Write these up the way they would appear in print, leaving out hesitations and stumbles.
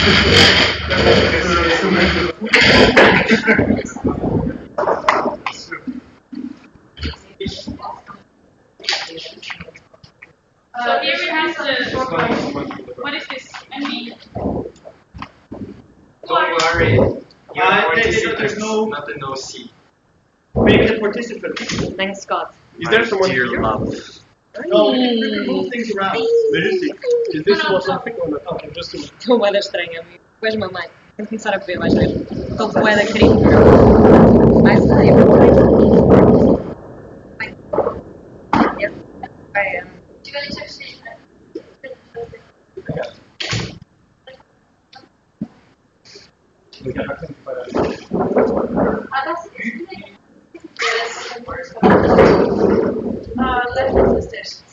So here we have the, what is this? NB? Don't worry, you're participants, not an OC. Maybe the participants. Thanks God. Is there someone Dear here? love. No, we can move things around. Let us see. Is this for something or not? Okay, just a minute. Estou bué da estranha, amigo. Tu és mamãe. Tenho que começar a beber, vais ver. Estou bué da cringe. Vai sair. Tu vas aller chercher.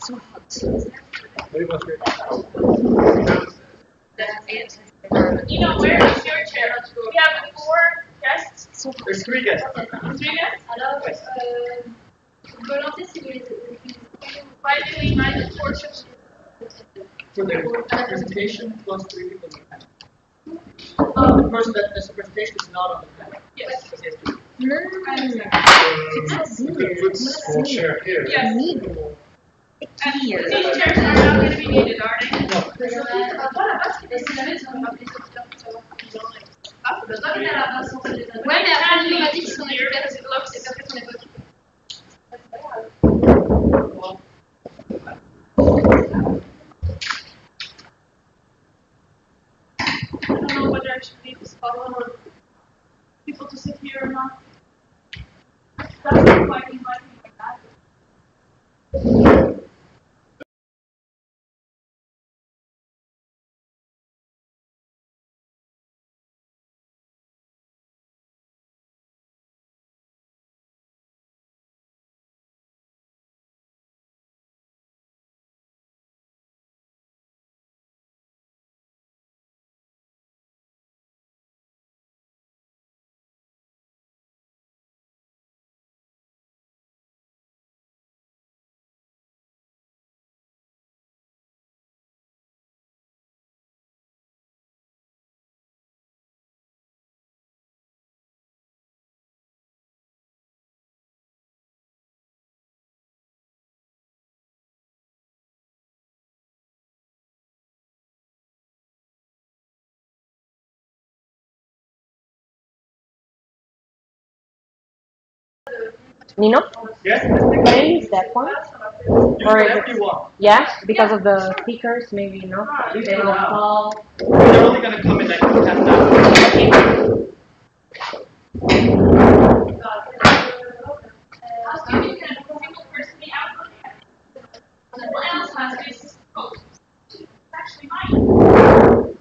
So hot. You know, where is your chair? We have 4 guests. There's 3 guests. 3 guests? Alors, volonté si vous les Why do we invite the 4 chefs? For the presentation, plus 3 people in the panel. The person that does the presentation is not on the panel. Yes. You could put small chair here. Yes. Amigo. And these chairs are not going to be needed, are they? Ouais, mais après, on m'a dit qu'ils sont Here, because it looks. I don't know whether I should leave this bottle or people to sit here or not. That's not quite inviting like that. Nino? Yes? Can I use that one? Or is Whatever you want. Yeah, because of the speakers, maybe not. Leave They them will out. fall. They're only going to come in like 10 minutes. Can a single person be out? Someone else has this coat. It's actually mine.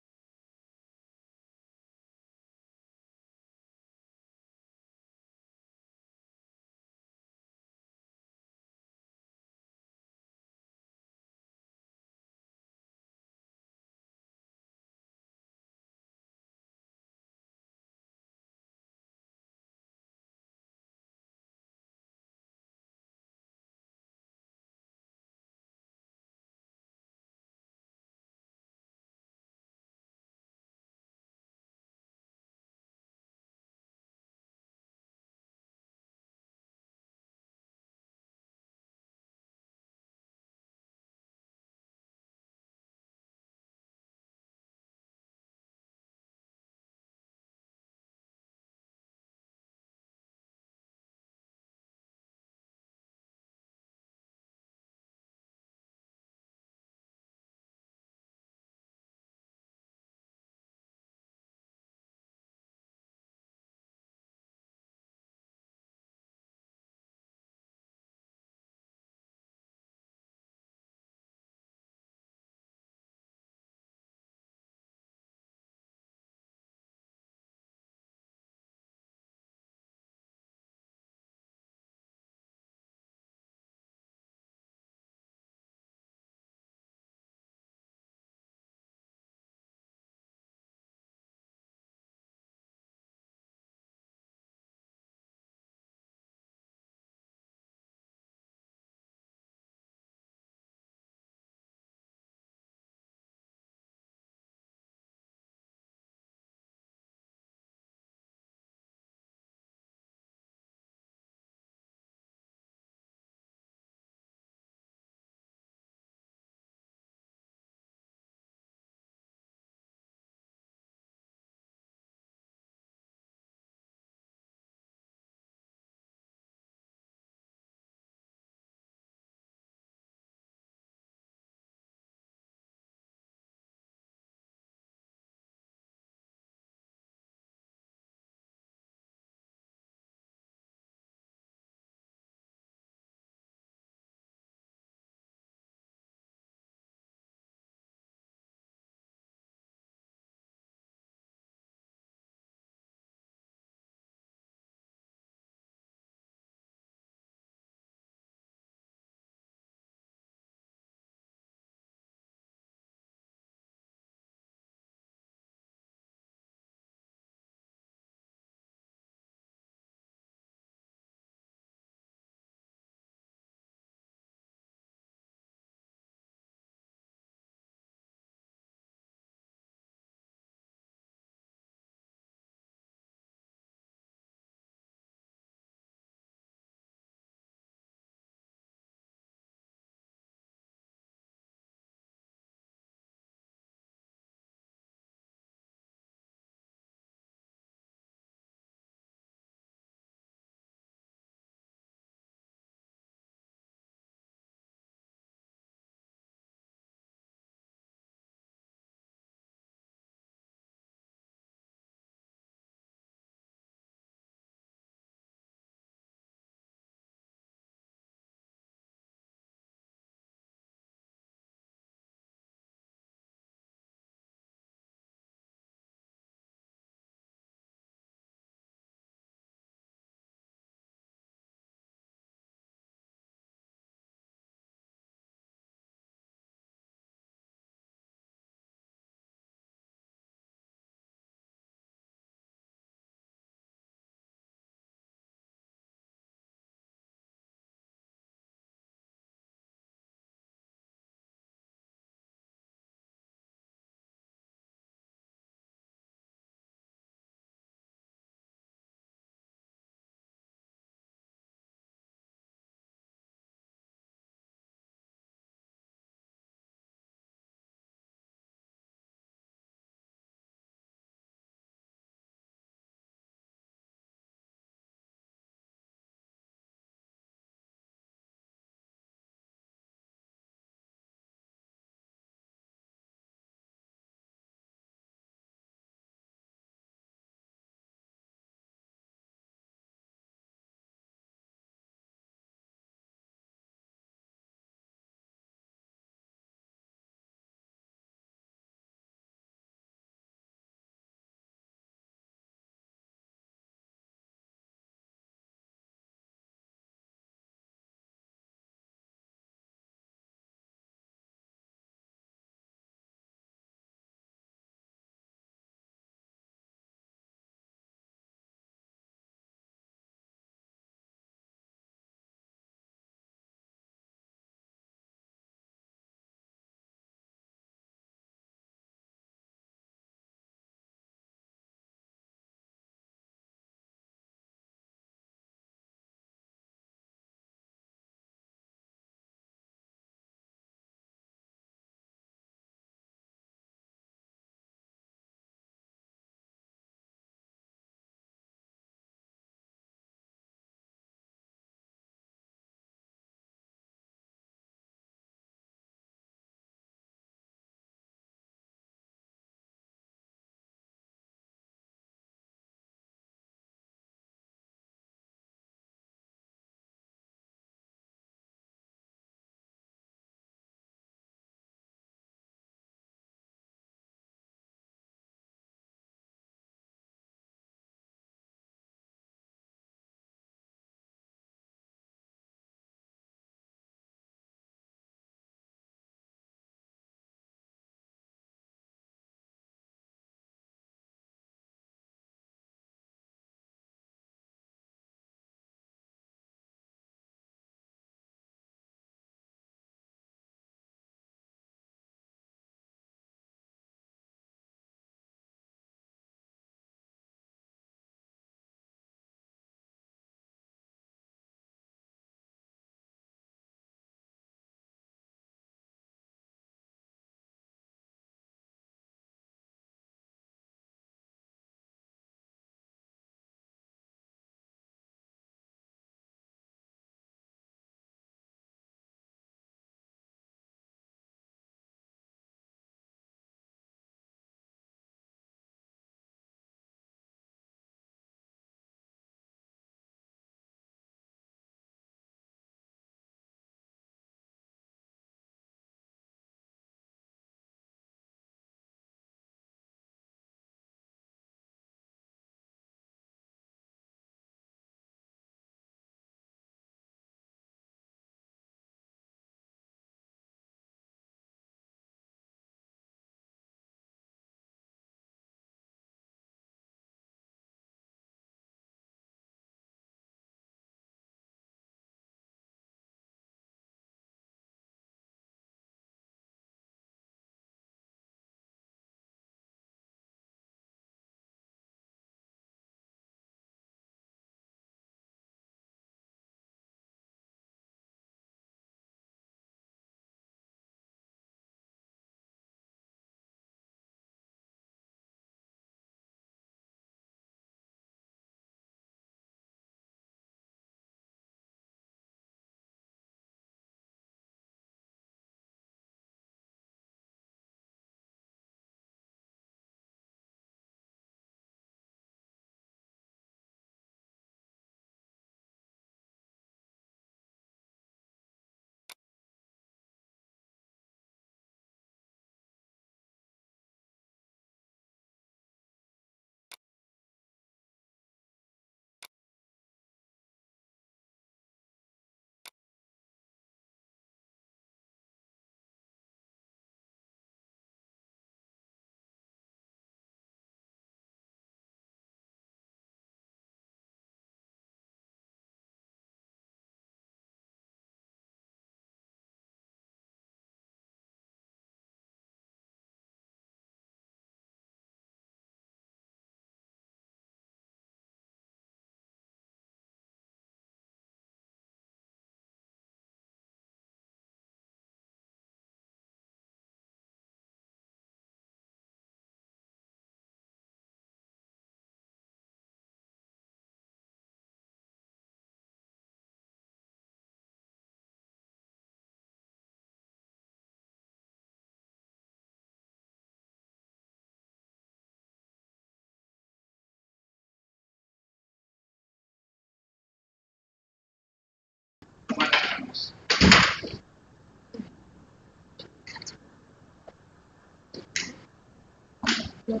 Very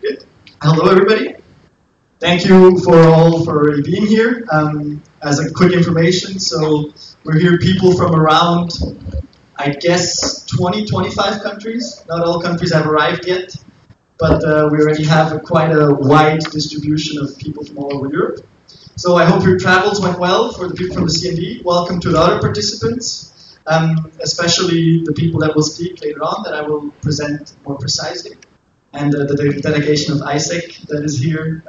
good. Hello, everybody. Thank you for being here. As a quick information, so we're here people from around, I guess, 20, 25 countries. Not all countries have arrived yet, but we already have quite a wide distribution of people from all over Europe. So I hope your travels went well for the people from the CND. Welcome to the other participants, especially the people that will speak later on that I will present more precisely. And the delegation of ISEC that is here,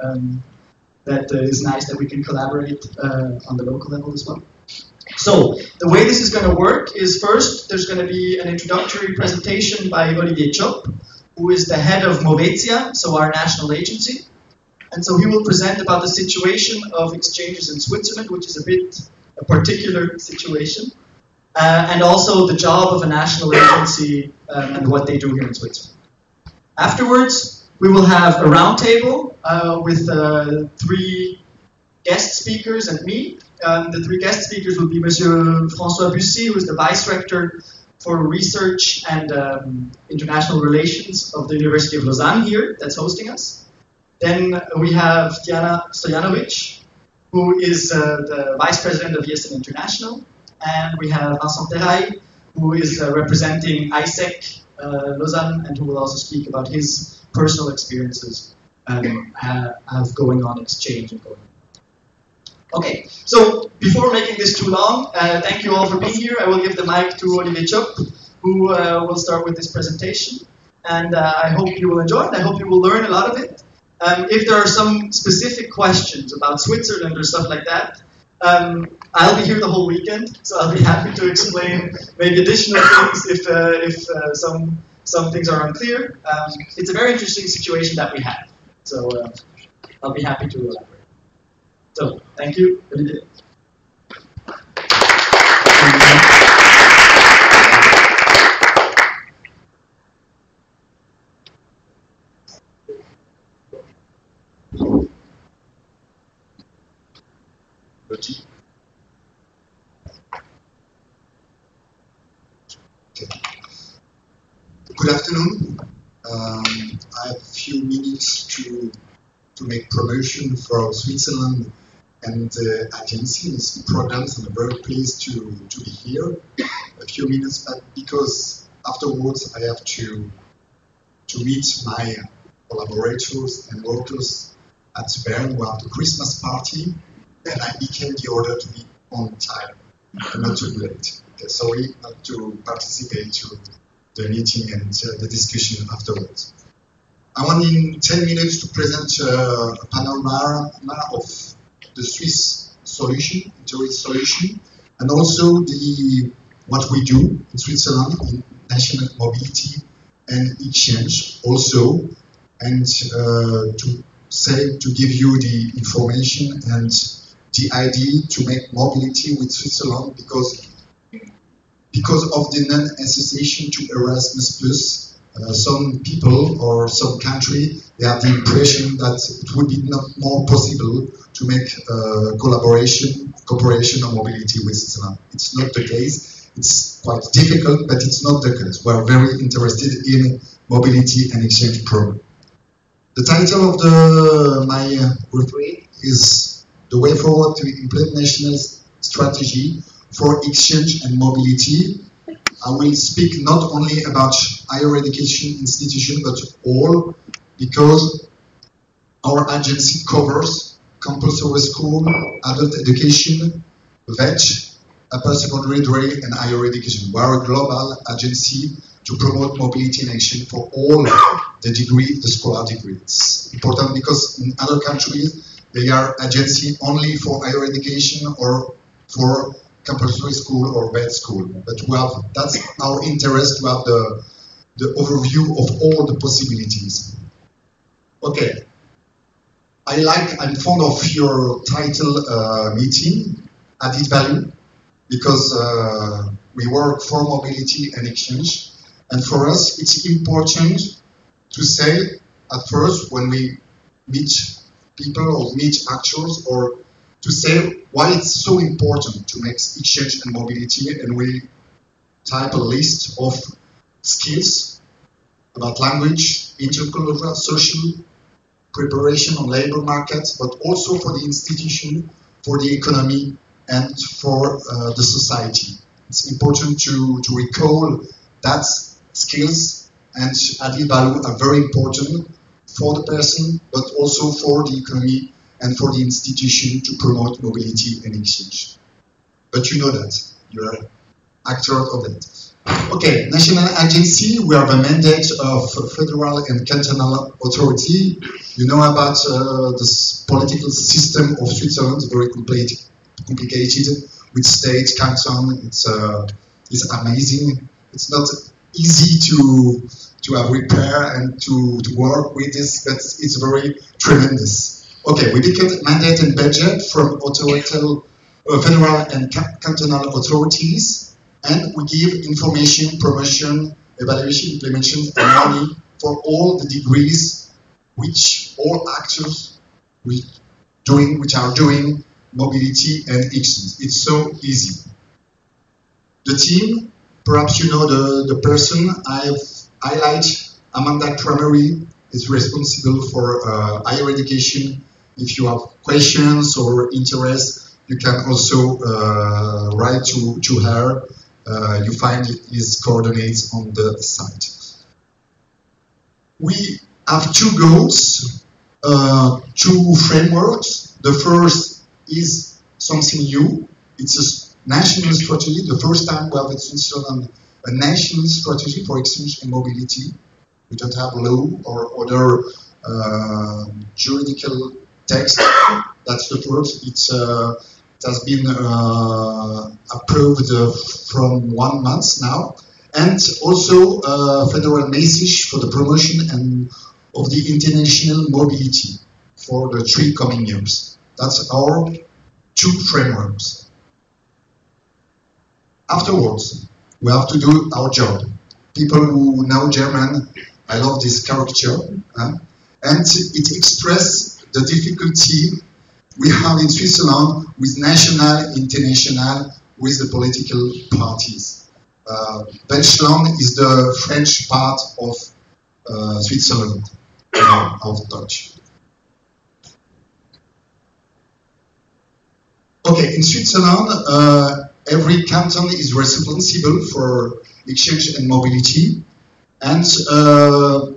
that is nice that we can collaborate on the local level as well. So, the way this is going to work is first, there's going to be an introductory presentation by Olivier Chop, who is the head of Movetia, so our national agency. And so he will present about the situation of exchanges in Switzerland, which is a particular situation, and also the job of a national agency and what they do here in Switzerland. Afterwards, we will have a roundtable with 3 guest speakers and me. The 3 guest speakers will be Monsieur François Bussy, who is the Vice Rector for Research and International Relations of the University of Lausanne here, that's hosting us. Then we have Diana Stojanovic, who is the Vice President of ESN International. And we have Vincent Terrail, who is representing ISEC Lausanne, and who will also speak about his personal experiences of going on exchange and going on. Okay, so before making this too long, thank you all for being here. I will give the mic to Olivier Chop, who will start with this presentation. And I hope you will enjoy it. I hope you will learn a lot of it. If there are some specific questions about Switzerland or stuff like that, I'll be here the whole weekend, so I'll be happy to explain maybe additional things if some things are unclear. It's a very interesting situation that we have, so I'll be happy to elaborate. So, thank you. Olivier. Good afternoon. I have a few minutes to make promotion for Switzerland and the agency and its programs, and I'm very pleased to be here. A few minutes, but because afterwards I have to meet my collaborators and workers at Bern. We have the Christmas party, and I became the order to be on time and not too late. Okay, sorry not to participate to the meeting and the discussion afterwards. I want in 10 minutes to present a panorama of the Swiss solution, tourist solution, and also what we do in Switzerland in national mobility and exchange also, and to give you the information and the idea to make mobility with Switzerland because of the non-association to Erasmus Plus, some people or some country, they have the impression that it would be not more possible to make cooperation or mobility with Switzerland. It's not the case. It's quite difficult, but it's not the case. We are very interested in mobility and exchange program. The title of my report is The Way Forward to Implement National Strategy for Exchange and Mobility. I will speak not only about higher education institution, but all, because our agency covers compulsory school, adult education, VET, upper secondary grade, and higher education. We are a global agency to promote mobility and exchange for all the scholar degree. It's important because in other countries, they are agency only for higher education or for compulsory school or VET school. But that's our interest to have the overview of all the possibilities. Okay. I'm fond of your title meeting, added value, because we work for mobility and exchange. And for us, it's important to say at first when we meet people or meet actors, or to say why it's so important to make exchange and mobility, and we type a list of skills about language, intercultural, social, preparation on labor markets, but also for the institution, for the economy, and for the society. It's important to recall that skills and added value are very important for the person, but also for the economy and for the institution to promote mobility and exchange. But you know that, you're an actor of it. Okay, national agency, we have a mandate of federal and cantonal authority. You know about this political system of Switzerland, very complicated, with state, canton, it's amazing. It's not easy to have repair and to work with this, but it's very tremendous. Okay, we become mandate and budget from federal and cantonal authorities, and we give information, promotion, evaluation, implementation, and money for all the degrees which all actors which are doing mobility and exchange. It's so easy. The team, perhaps you know the person I've highlighted, Amanda Kramery, is responsible for higher education. If you have questions or interest, you can also write to her. You find his coordinates on the site. We have two goals, two frameworks. The first is something new. It's a national strategy. The first time we have in Switzerland a national strategy for exchange and mobility. We don't have law or other juridical text. That's the first. It has been approved from 1 month now, and also a federal message for the promotion and of the international mobility for the 3 coming years. That's our 2 frameworks. Afterwards, we have to do our job. People who know German, I love this caricature, and it expresses the difficulty we have in Switzerland with national, international, with the political parties. Deutschland is the French part of Switzerland, of Dutch. Okay, in Switzerland, every canton is responsible for exchange and mobility, and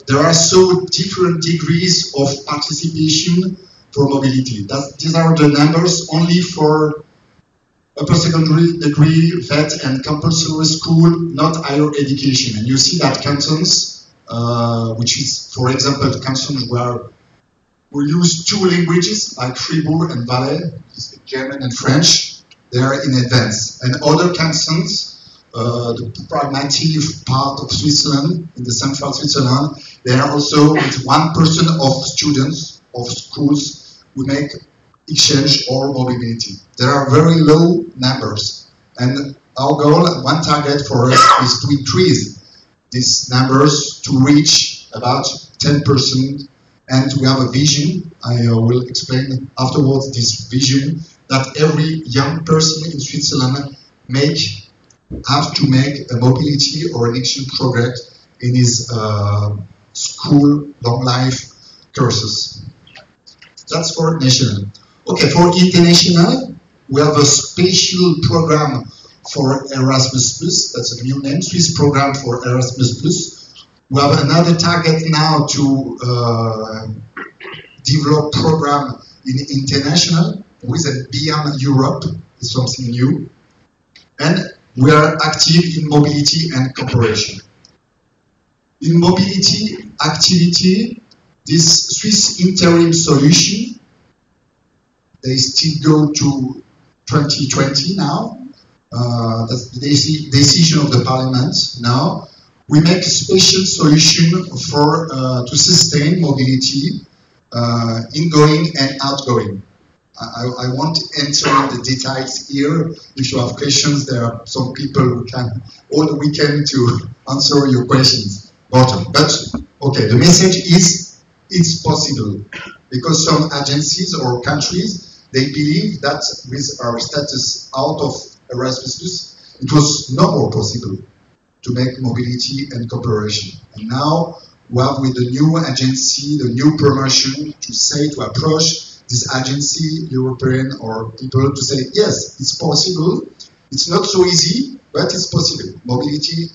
there are so different degrees of participation for mobility. These are the numbers only for upper secondary degree, vet and compulsory school, not higher education. And you see that cantons, which is, for example, the cantons where we use 2 languages, like Fribourg and Valais, German and French, they are in advance. And other cantons, the pragmatic part of Switzerland, in the central Switzerland, they are also with 1% of students of schools who make exchange or mobility. There are very low numbers, and our goal, one target for us, is to increase these numbers to reach about 10%, and we have a vision. I will explain afterwards this vision that every young person in Switzerland have to make a mobility or an exchange project in his school long life courses. That's for national. Okay, for international, we have a special program for Erasmus+. That's a new name, Swiss program for Erasmus+. We have another target now to develop program in international with a beyond Europe. It's something new. And we are active in mobility and cooperation. In mobility activity, this Swiss interim solution, they still go to 2020 now. That's the decision of the parliament now. We make a special solution for to sustain mobility, ingoing and outgoing. I won't enter in the details here. If you have questions, there are some people who can all the weekend to answer your questions. But okay, the message is it's possible, because some agencies or countries, they believe that with our status out of Erasmus+, it was not more possible. to make mobility and cooperation. And now we have with the new agency, the new promotion to say, to approach this agency, European or people to say, yes, it's possible. It's not so easy, but it's possible. Mobility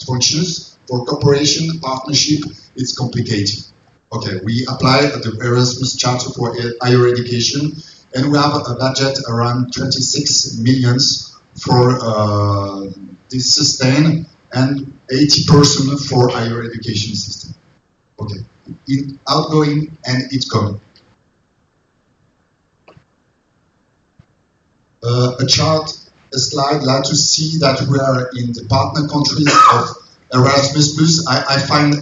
functions for cooperation, partnership, it's complicated. Okay, we apply the Erasmus Charter for higher education, and we have a budget around 26 millions for this sustain and 80% for higher education system. Okay, in outgoing and incoming. A chart, a slide, like to see that we are in the partner countries of Erasmus+. I find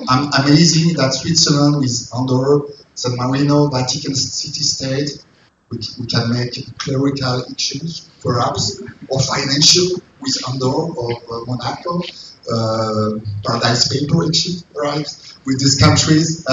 amazing that Switzerland with Andorra, San Marino, Vatican City State, we can make clerical actions, perhaps, or financial with Andorra or Monaco, Paradise Paper action, right? With these countries,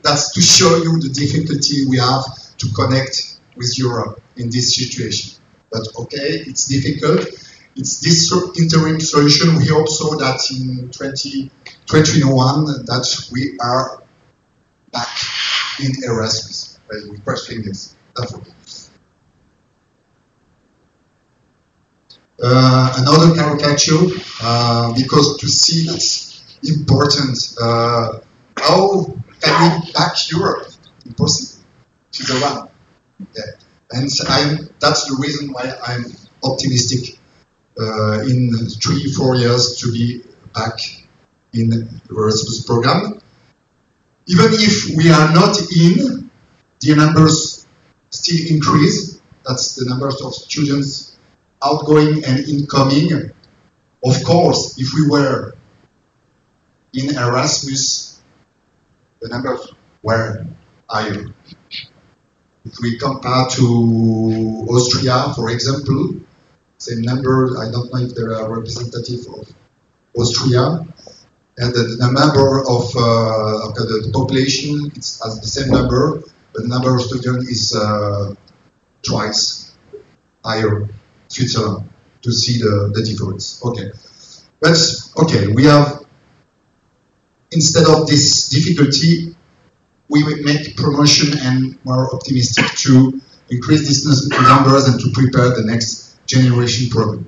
that's to show you the difficulty we have to connect with Europe in this situation. But okay, it's difficult. It's this interim solution. We hope so that in 2021 that we are back in Erasmus. We cross fingers. Another caricature, because to see it's important. How can we back Europe? Impossible. She's the one. Yeah. And that's the reason why I'm optimistic in 3-4 years to be back in the Erasmus program. Even if we are not in, the numbers still increase. That's the numbers of students outgoing and incoming. Of course, if we were in Erasmus, the numbers were higher. If we compare to Austria, for example, same number, I don't know if they are representative of Austria, and the number of the population is as the same number, but the number of students is twice higher, Switzerland, to see the difference. Okay, but okay, we have, instead of this difficulty, we will make promotion and more optimistic to increase these numbers and to prepare the next generation program.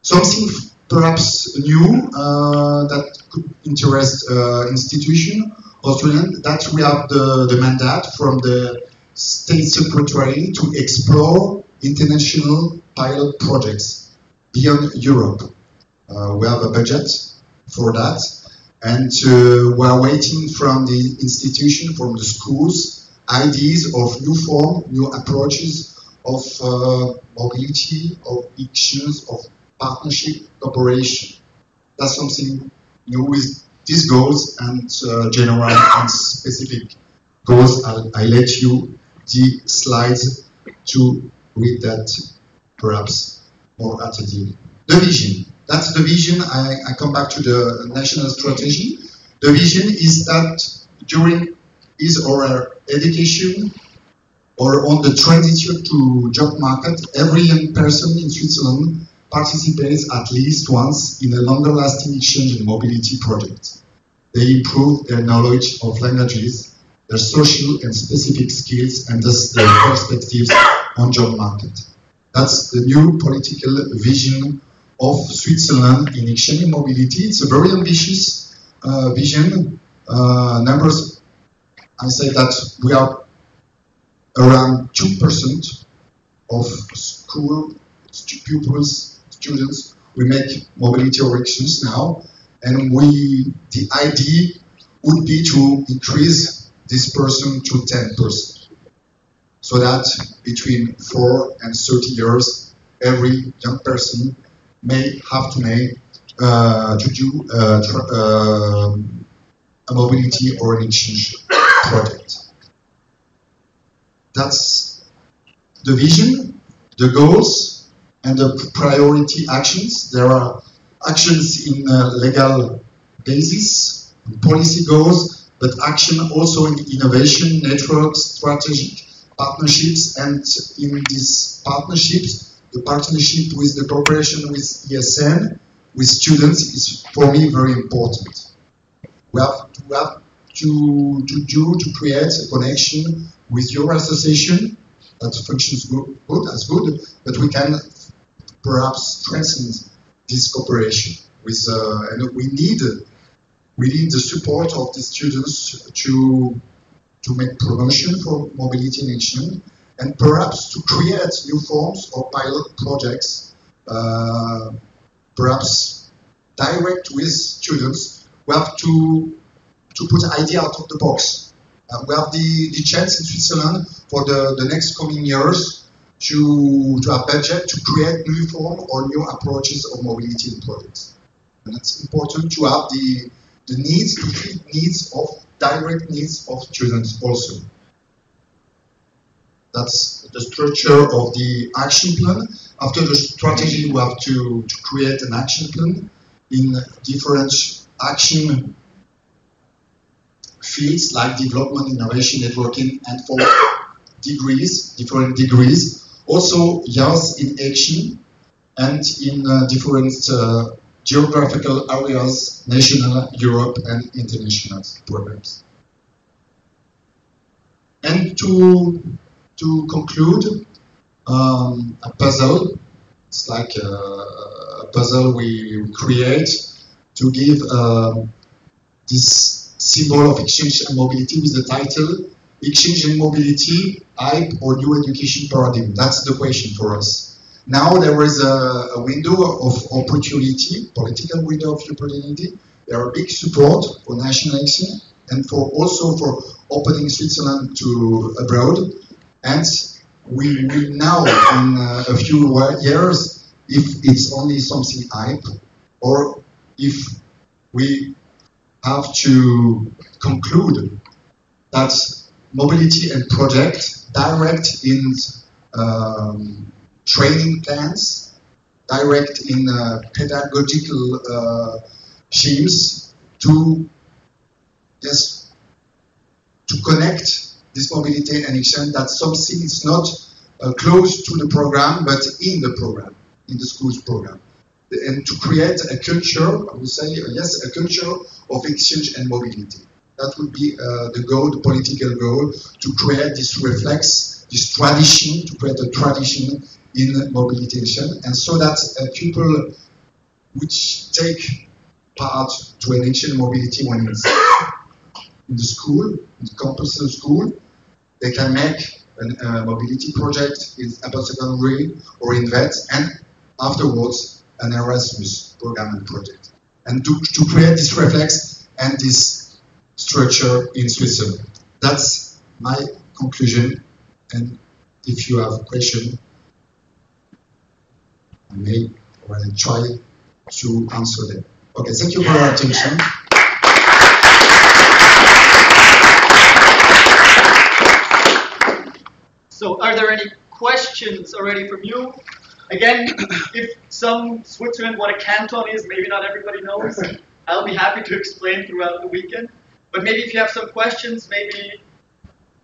Something perhaps new that could interest institution or student, that we have the mandate from the State Secretary to explore international pilot projects beyond Europe. We have a budget for that. And we are waiting from the institution, from the schools, ideas of new form, new approaches of mobility, of actions, of partnership, cooperation. That's something new with these goals and general and specific goals. I let you the slides to read that perhaps more attentively. The vision. That's the vision. I come back to the national strategy. The vision is that during his or her education or on the transition to job market, every young person in Switzerland participates at least once in a longer-lasting exchange and mobility project. They improve their knowledge of languages, their social and specific skills, and thus their perspectives on job market. That's the new political vision of Switzerland in exchange and mobility. It's a very ambitious vision. Numbers, I say that we are around 2% of school pupils, students, we make mobility corrections now, and the idea would be to increase this person to 10%. So that between 4 and 30 years, every young person may have to make to do a mobility or an exchange project. That's the vision, the goals, and the priority actions. There are actions in legal basis, policy goals, but action also in innovation, network, strategic partnerships, and in these partnerships, the partnership with the cooperation with ESN, with students is for me very important. We have to create a connection with your association that functions good, but we can perhaps strengthen this cooperation with, and we need the support of the students to make promotion for mobility in action, and perhaps to create new forms of pilot projects, perhaps direct with students. We have to put idea out of the box. We have the chance in Switzerland for the next coming years to have budget to create new form or new approaches of mobility in projects. And it's important to have the needs, to fit direct needs of students also. That's the structure of the action plan. After the strategy, we have to create an action plan in different action fields like development, innovation, networking, and for different degrees. Also, years in action and in different geographical areas, national, Europe, and international programs. And to conclude, a puzzle. It's like a puzzle we create to give this symbol of exchange and mobility with the title Exchange and Mobility, Hype or New Education Paradigm. That's the question for us. Now there is a window of opportunity, political window of opportunity. There are big support for national action and also for opening Switzerland to abroad. And we will now, in a few years, if it's only something hype, or if we have to conclude that mobility and project direct in training plans, direct in pedagogical schemes to connect this mobility and action, that something is not close to the program, but in the program, in the schools program. And to create a culture, I would say, yes, a culture of exchange and mobility. That would be the goal, the political goal, to create this reflex, this tradition, to create a tradition in mobility action, and so that people which take part to an action mobility when it's in the school, in the campus of school, they can make a mobility project in upper secondary or in VET, and afterwards an Erasmus program and project. And to create this reflex and this structure in Switzerland. That's my conclusion, and if you have a question, I may or I'll try to answer them. Okay, thank you for your attention. So, are there any questions already from you? Again, if some Switzerland what a canton is, maybe not everybody knows. I'll be happy to explain throughout the weekend. But maybe if you have some questions, maybe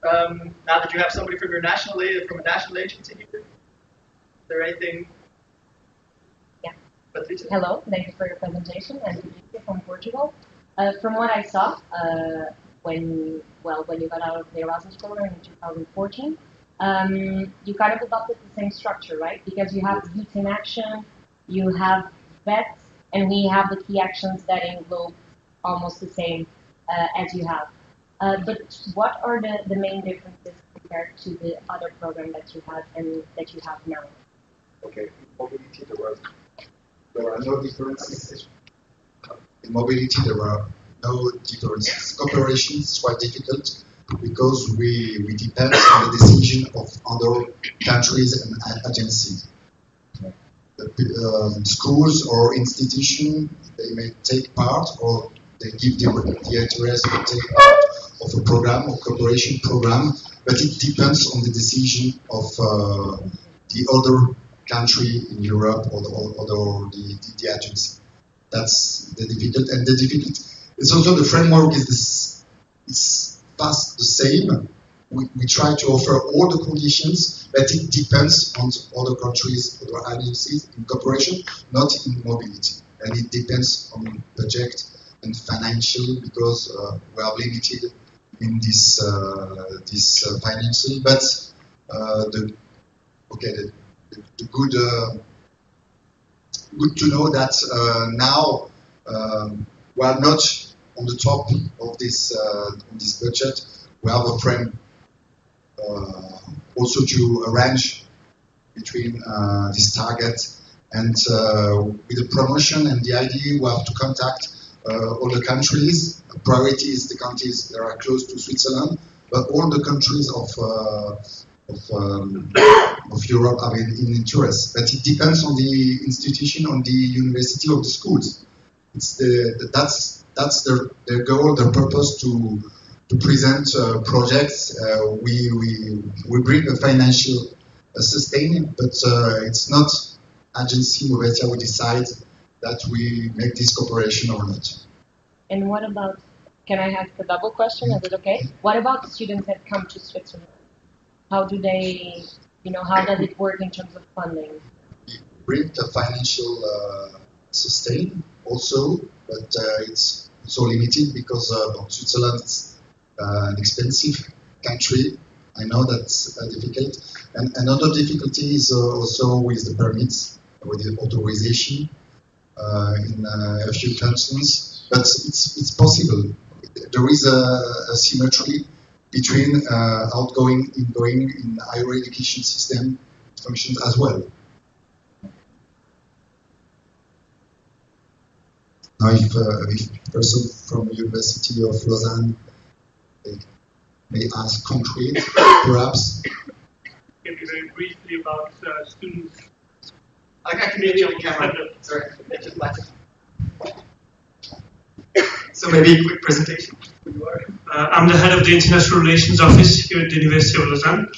now that you have somebody from a national agency here, is there anything? Yeah. Patricia? Hello, thank you for your presentation. I'm Patricia from Portugal. From what I saw, when you got out of the Erasmus program in 2014, you kind of adopted the same structure, right? Because you have youth in action, you have vets, and we have the key actions that englobe almost the same as you have. But what are the main differences compared to the other program that you had and that you have now? Okay, mobility, there are no differences. In mobility, there are no differences. Cooperation is quite difficult because we depend on the decision of other countries and agencies. Schools or institutions, they may take part, or they give the interest to take part of a program or cooperation program, but it depends on the decision of the other country in Europe or the agency. That's the difficult, and the difficult is also the framework is fast the same. We try to offer all the conditions, but it depends on other countries, other agencies in cooperation, not in mobility. and it depends on budget and financial because we are limited in this financial. But the good to know that now we are not on the top of this budget. We have a frame also to arrange between this target and with the promotion and the idea we have to contact all the countries. Priority is the countries that are close to Switzerland, but all the countries of Europe are in interest. But it depends on the institution, on the university, of the schools. That's their goal, their purpose to present projects. We bring a financial sustain, but it's not agency Movetia we decide that we make this cooperation or not. And what about, can I ask a double question? Is it okay? What about the students that come to Switzerland? How do they, how does it work in terms of funding? We bring the financial sustain also, but it's so limited because Switzerland is an expensive country. I know that's difficult. And another difficulty is also with the permits, with the authorization in a few cantons, but it's possible. There is a symmetry between outgoing, ingoing in higher education system functions as well. Now, if a person from the University of Lausanne may ask concrete, perhaps. Maybe very briefly about students. I can get you on camera. Sorry, it just matters. So maybe a quick presentation. Who you are? I'm the head of the International Relations Office here at the University of Lausanne.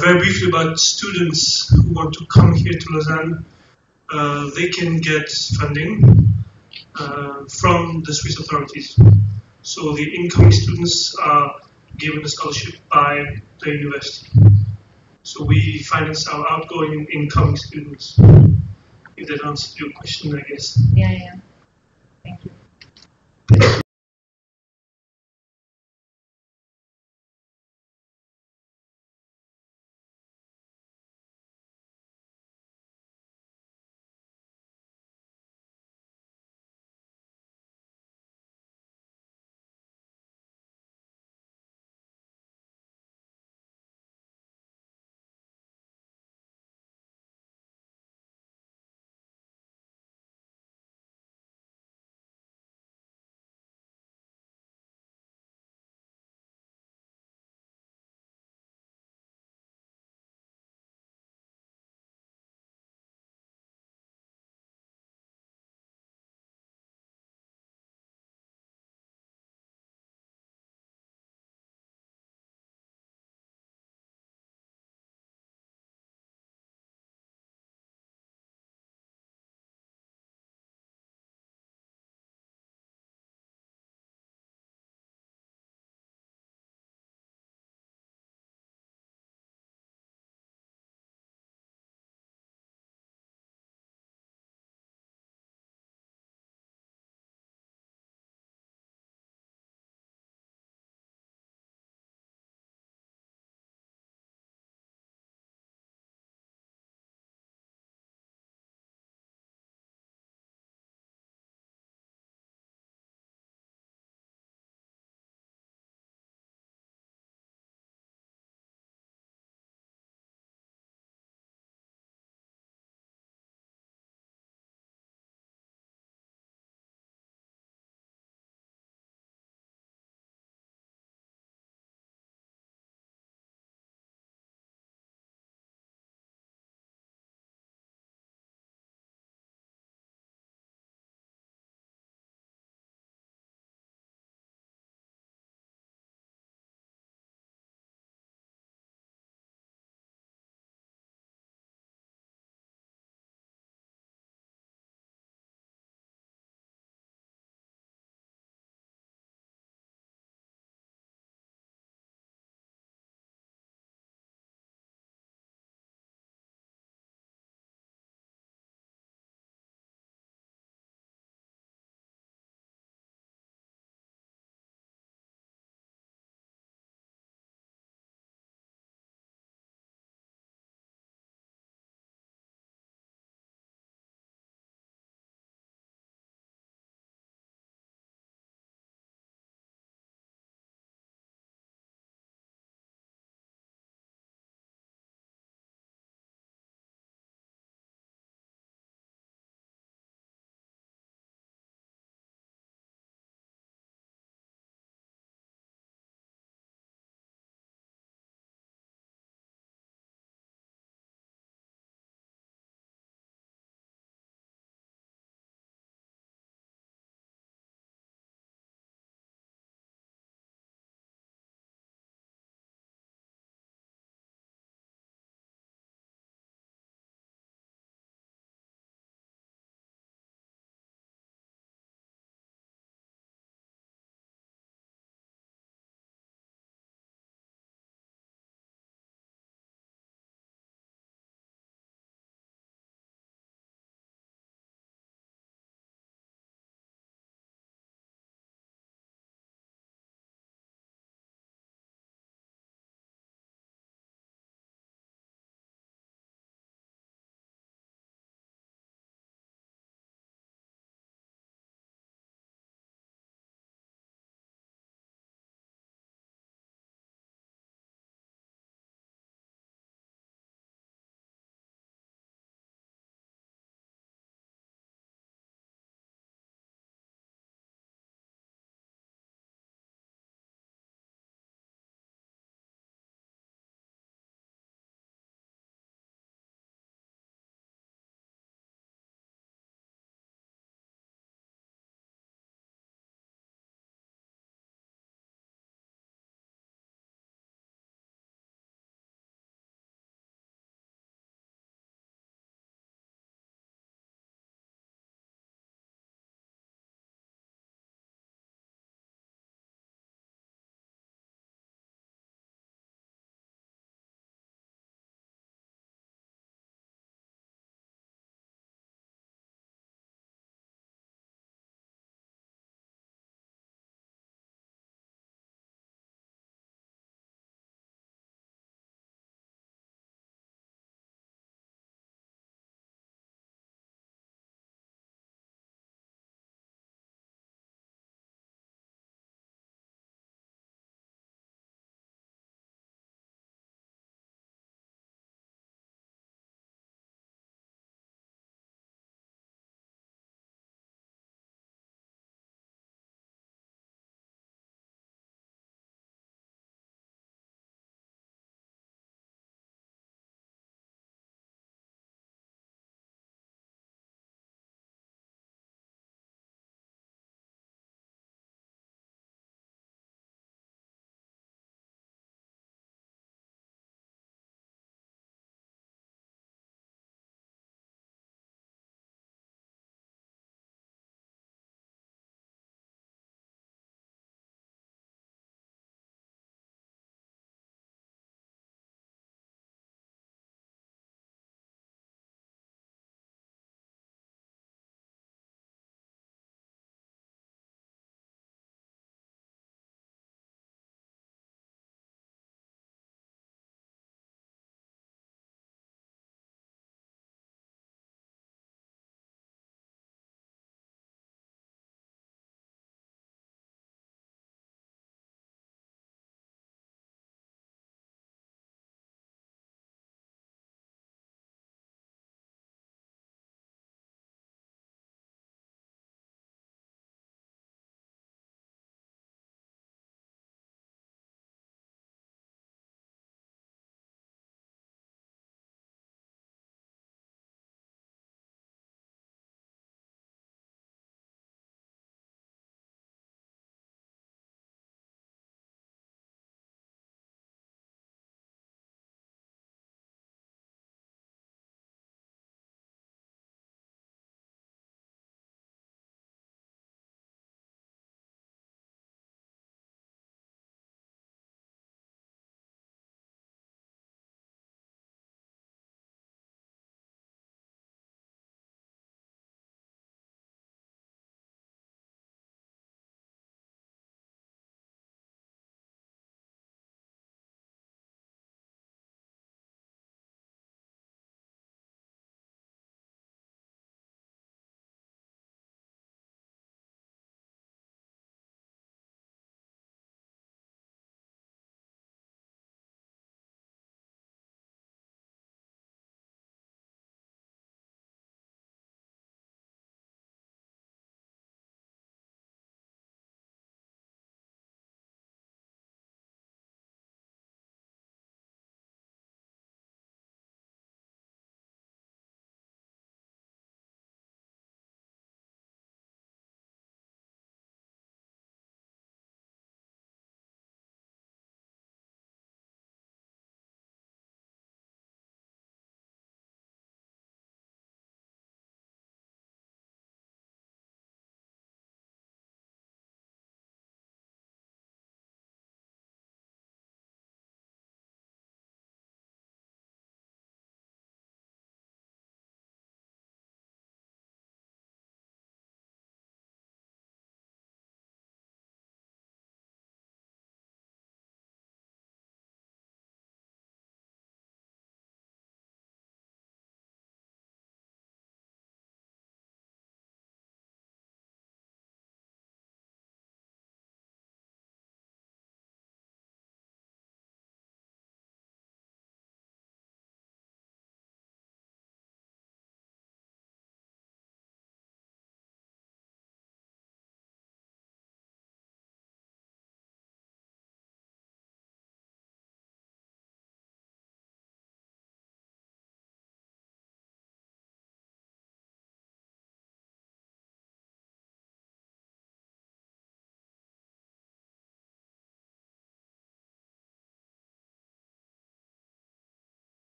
Very briefly about students who want to come here to Lausanne. They can get funding from the Swiss authorities. So the incoming students are given a scholarship by the university. So we finance our outgoing and incoming students. If that answers your question, I guess. Yeah. Thank you.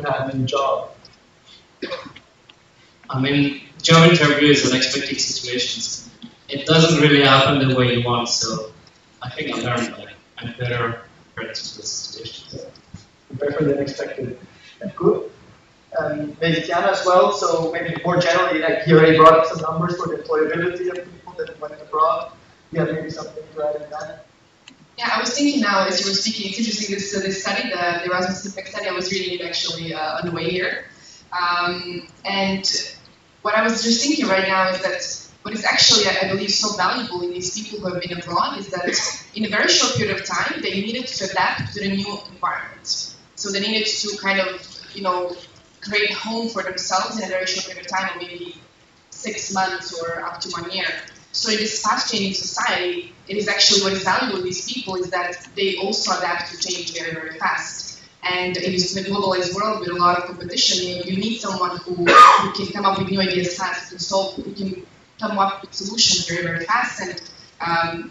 have a new job? I mean, job interview is unexpected situations. It doesn't really happen the way you want, so I think I learned that I'm better prepared to those situations. Prepare for the unexpected. Good. Maybe Tiana as well. So maybe more generally, like he already brought up some numbers for the employability of people that went abroad. Yeah, maybe something to add in that. Yeah, I was thinking now as you were speaking, it's interesting this study, the Erasmus Impact study, I was reading it actually on the way here. And what I was just thinking right now is that what is actually, I believe, so valuable in these people who have been abroad is that in a very short period of time, they needed to adapt to the new environment. So they needed to kind of, create home for themselves in a very short period of time, or maybe 6 months or up to 1 year. So in this fast-changing society, it is actually what is valuable in these people is that they also adapt to change very, very fast. And in this globalized world with a lot of competition, you need someone who can come up with new ideas fast, who can come up with solutions very, very fast, and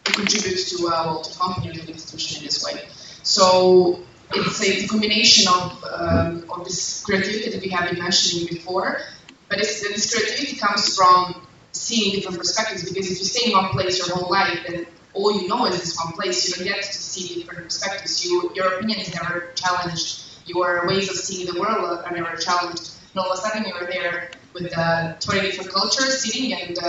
who contribute to the company or to the institution in this way. So it's a combination of this creativity that we have been mentioning before, but this creativity comes from seeing different perspectives, because if you stay in one place your whole life, then all you know is this one place. You don't get to see different perspectives. Your opinion is never challenged. Your ways of seeing the world are never challenged. And all of a sudden you're there with 20 different cultures sitting, and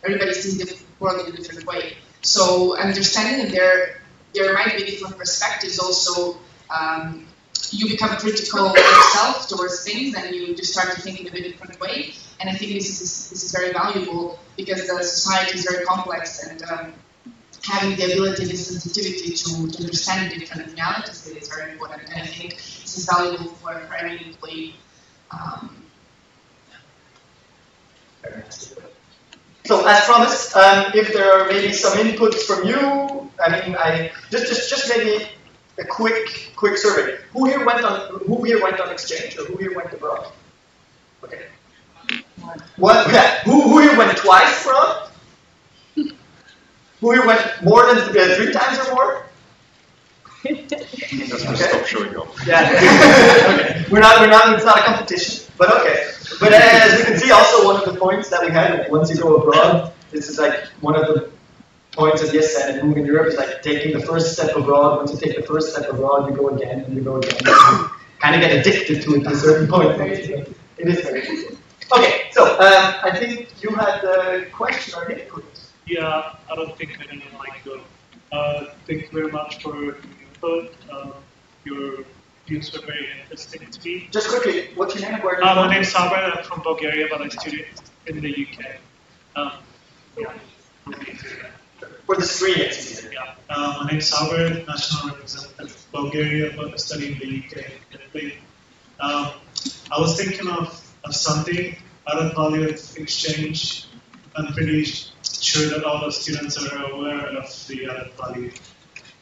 everybody sees the world in a different way. So understanding that there might be different perspectives also, you become critical yourself towards things, and you just start to think in a bit different way. And I think this is very valuable, because the society is very complex, and having the ability and the sensitivity to understand different realities is very important. And I think this is valuable for any employee. So as promised, if there are maybe some inputs from you, just maybe a quick survey. Who here went on exchange, or who here went abroad? Okay. What? Yeah. Who here went twice abroad? Who here went more than 3 times or more? Stop showing off. Yeah. Okay. We're not. It's not a competition. But okay. But as you can see, also one of the points that we had, once you go abroad, this is like one of the points of yes and moving Europe is like taking the first step abroad. Once you take the first step abroad, you go again and you go again. You kind of get addicted to it at a certain point. It is very easy. Okay, so I think you had a question or input. Yeah, I don't think I didn't like the. Thank you very much for your input. Your views were very interesting to me. Just quickly, what's your name and where are you My name's Saber. I'm from Bulgaria, but I studied in the UK. Yeah. For the screen, it's easier. Yeah. My name's Saber, national representative of Bulgaria, but I study in the UK currently. I was thinking of something, added value of exchange. I'm pretty sure that all the students are aware of the added value.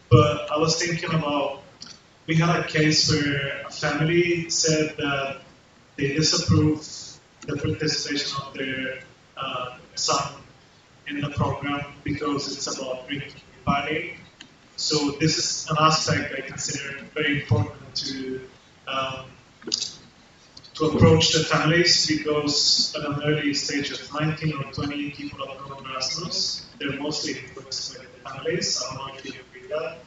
But I was thinking about, we had a case where a family said that they disapprove the participation of their son in the program because it's about drinking and partying. So this is an aspect I consider very important to approach the families, because at an early stage of 19 or 20 people that go to Erasmus, they're mostly influenced by the families. I don't know if you agree with that,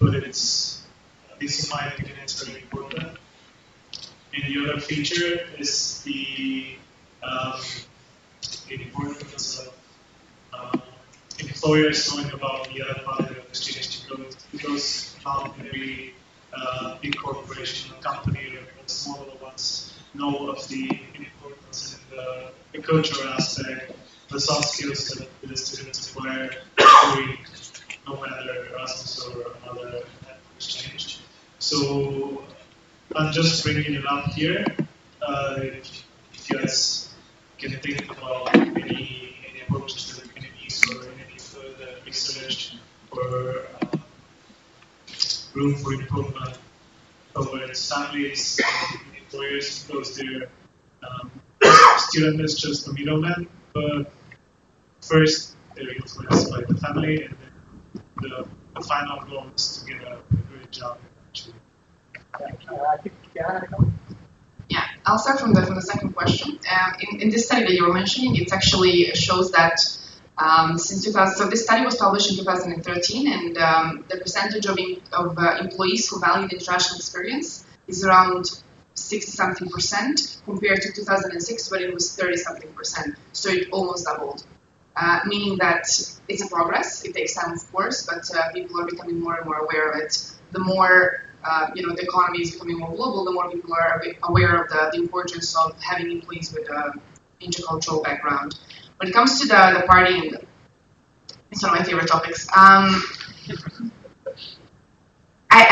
but it's, at least in my opinion, it's very important. And the other feature is the importance of employers knowing about the other value of exchange, because not every big corporation, company, or smaller ones know of the importance and the cultural aspect, the soft skills that the students acquire during no matter Erasmus or another exchange. So I'm just bringing it up here. If you guys can think about any approaches that we can use, or any further research or room for improvement towards families and employers, because their student is just a middleman, but first they're influenced by the family, and then the final goal is to get a great job eventually. I think Kiara had a comment. Yeah, I'll start from the second question. In this study that you were mentioning, it actually shows that since 2000, so this study was published in 2013, and the percentage of employees who value the international experience is around 60-something% compared to 2006 when it was 30-something%. So it almost doubled, meaning that it's a progress. It takes time, of course, but people are becoming more and more aware of it. The more the economy is becoming more global, the more people are aware of the importance of having employees with an intercultural background. When it comes to the partying, it's one of my favorite topics. I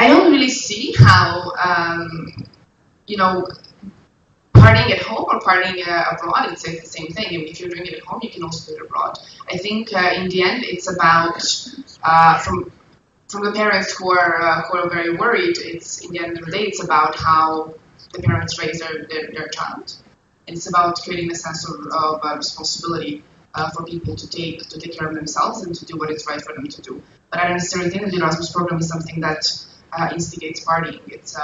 don't really see how, partying at home or partying abroad, it's the same thing. I mean, if you're doing it at home, you can also do it abroad. I think in the end, it's about, from the parents who are very worried, it's in the end of the day, it's about how the parents raise their child. And it's about creating a sense of responsibility for people to take care of themselves and to do what is right for them to do. But I don't necessarily think that the Erasmus program is something that instigates partying. It's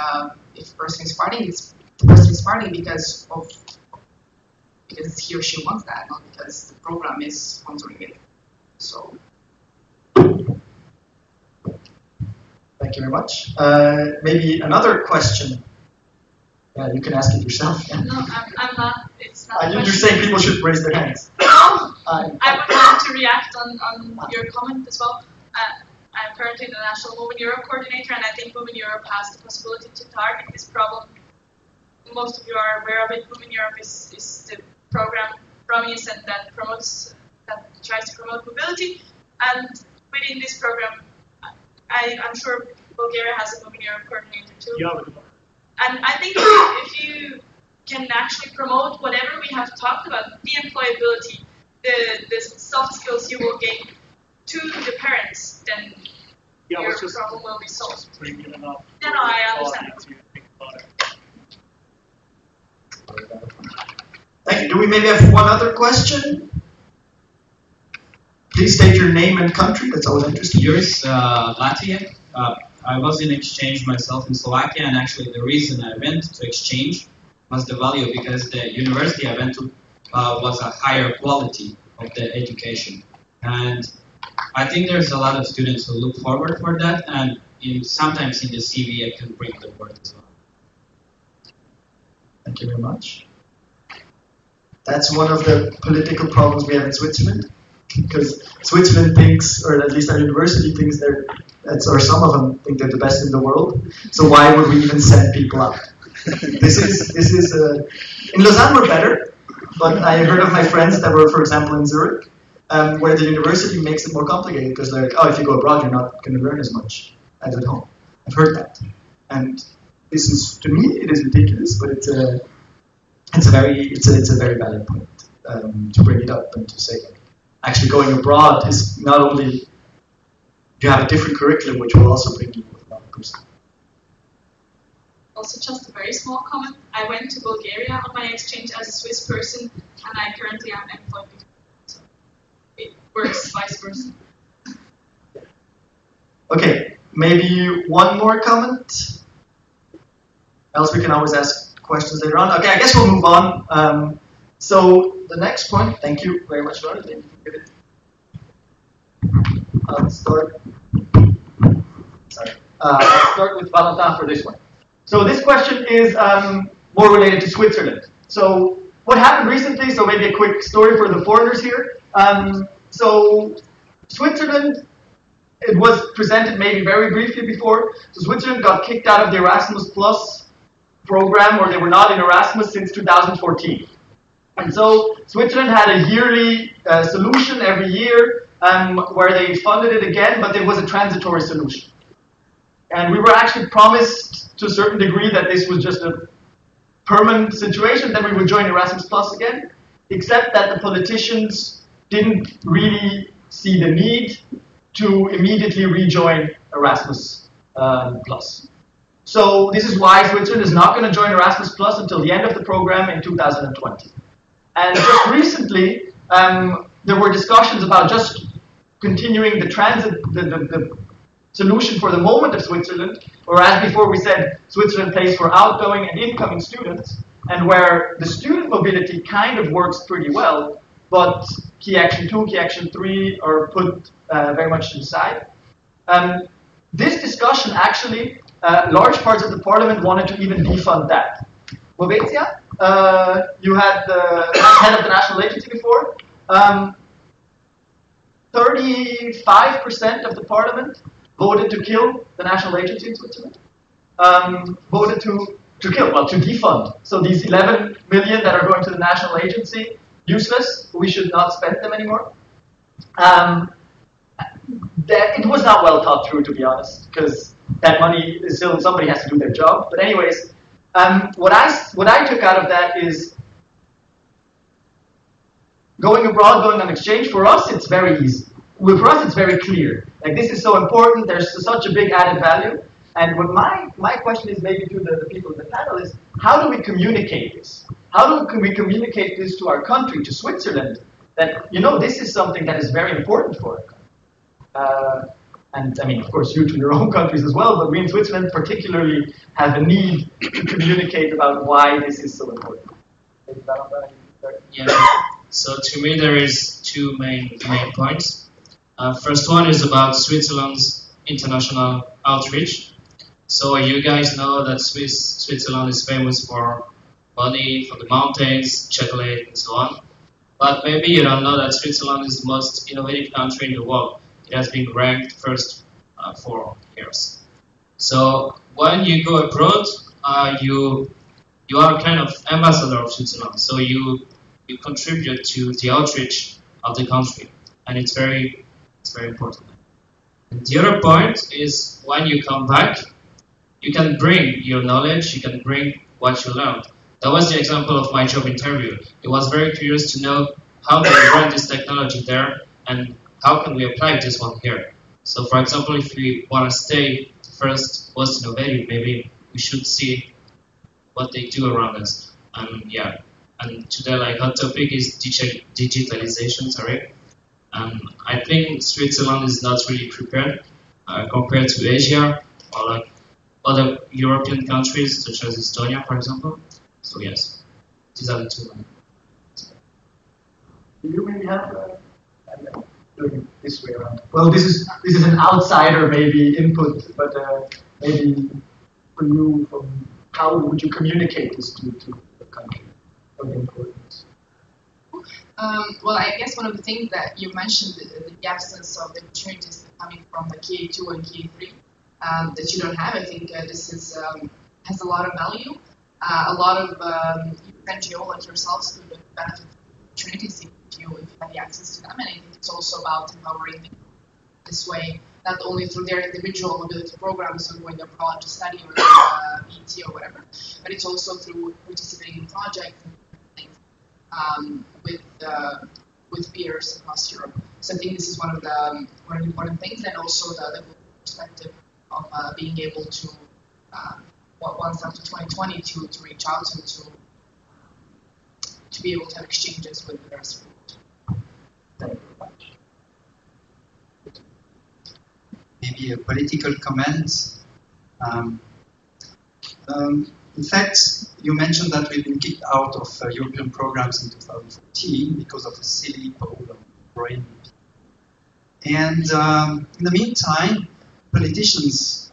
if a person is partying, the person is partying because he or she wants that, not because the program is sponsoring it. So. Thank you very much. Maybe another question. Yeah, you can ask it yourself. Yeah. No, I'm not. It's not. You're saying people should raise their hands. I would like to react on your comment as well. I'm currently the National Women Europe Coordinator, and I think Women Europe has the possibility to target this problem. Most of you are aware of it. Women Europe is the program from ESN that tries to promote mobility, and within this program, I'm sure Bulgaria has a Women Europe Coordinator too. Yeah. And I think if you can actually promote whatever we have talked about, the employability, the soft skills you will gain to the parents, then your problem will be solved. No, I understand. Thank you. Do we maybe have one other question? Please state your name and country. That's always interesting. Yours, Latvia. I was in exchange myself in Slovakia, and actually the reason I went to exchange was the value, because the university I went to was a higher quality of the education. And I think there's a lot of students who look forward for that, and sometimes in the CV I can bring the word as well. Thank you very much. That's one of the political problems we have in Switzerland, because Switzerland thinks, or at least our university thinks or some of them think they're the best in the world. So why would we even send people out? This is in Lausanne we're better, but I heard of my friends that were, for example, in Zurich, where the university makes it more complicated because they're like, oh, if you go abroad, you're not going to learn as much as at home. I've heard that, and this is, to me, it is ridiculous, but it's a very valid point to bring it up and to say, like, actually going abroad is not only you have a different curriculum, which will also bring you a lot of person. Also, just a very small comment. I went to Bulgaria on my exchange as a Swiss person, and I currently am employed. So it works vice versa. Okay, maybe one more comment. Else we can always ask questions later on. Okay, I guess we'll move on. So the next point, thank you very much, Laura. Thank you for giving. I'll start with Valentin for this one. So this question is more related to Switzerland. So what happened recently, so maybe a quick story for the foreigners here. So Switzerland, it was presented maybe very briefly before. So Switzerland got kicked out of the Erasmus Plus program, or they were not in Erasmus since 2014. And so Switzerland had a yearly solution every year where they funded it again, but it was a transitory solution. And we were actually promised to a certain degree that this was just a permanent situation, then we would join Erasmus Plus again, except that the politicians didn't really see the need to immediately rejoin Erasmus Plus. So this is why Switzerland is not going to join Erasmus Plus until the end of the program in 2020. And just recently, there were discussions about just continuing the solution for the moment of Switzerland, or as before we said, Switzerland pays for outgoing and incoming students, and where the student mobility kind of works pretty well, but key action 2, key action 3 are put very much to the side. This discussion actually, large parts of the parliament wanted to even defund that. Helvetia, you had the head of the national agency before. 35% of the parliament voted to kill the national agency in Switzerland. Voted to kill, well, to defund. So these 11 million that are going to the national agency, useless. We should not spend them anymore. It was not well thought through, to be honest, because that money is still, somebody has to do their job. But anyways, what I took out of that is going abroad, going on exchange. For us, it's very easy. For us, it's very clear. Like, this is so important. There's such a big added value. And what my question is maybe to the people in the panel is, how do we communicate this? How can we communicate this to our country, to Switzerland, that, you know, this is something that is very important for our country? And I mean, of course, you to your own countries as well, but we in Switzerland particularly have a need to communicate about why this is so important. Yeah. So to me, there is two main points. First one is about Switzerland's international outreach. So you guys know that Switzerland is famous for money, for the mountains, chocolate, and so on. But maybe you don't know that Switzerland is the most innovative country in the world. It has been ranked first for years. So when you go abroad, you are kind of ambassador of Switzerland. So you contribute to the outreach of the country, and it's very important. And the other point is, when you come back, you can bring your knowledge, you can bring what you learned. That was the example of my job interview. It was very curious to know how they run this technology there, and how can we apply this one here. So for example, if we want to stay first most innovative, maybe we should see what they do around us. Yeah, and today, like, hot topic is digitalization, sorry. I think Switzerland is not really prepared compared to Asia or like other European countries such as Estonia, for example. So yes, these are the two. Do you maybe have doing it this way around? Well, this is an outsider maybe input, but maybe for you, from how would you communicate this to the country? Of the importance. Well, I guess one of the things that you mentioned, the absence of the opportunities coming from the KA2 and KA3 that you don't have. I think this is has a lot of value. A lot of NGO like yourselves could benefit from opportunities if you have the access to them. And I think it's also about empowering them this way, not only through their individual mobility programs or going abroad to study or ET or whatever, but it's also through participating in projects and with peers across Europe. So I think this is one of the important things, and also the perspective of being able to once after 2020 to reach out to be able to have exchanges with the rest of the world. Thank you very much. Maybe a political comment. In fact, you mentioned that we've been kicked out of European programs in 2014 because of a silly problem, brain. And in the meantime, politicians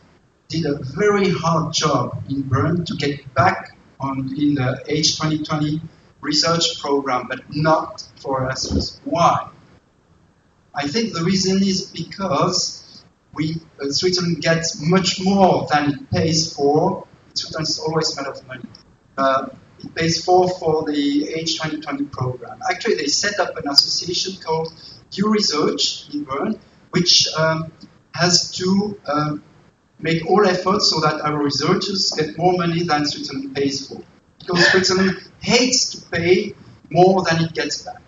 did a very hard job in Bern to get back in the H2020 research program, but not for Erasmus. Why? I think the reason is because Switzerland gets much more than it pays for. Switzerland is always a matter of money. It pays for the H2020 program. Actually, they set up an association called U-Research in Bern, which has to make all efforts so that our researchers get more money than Switzerland pays for. Because Switzerland hates to pay more than it gets back.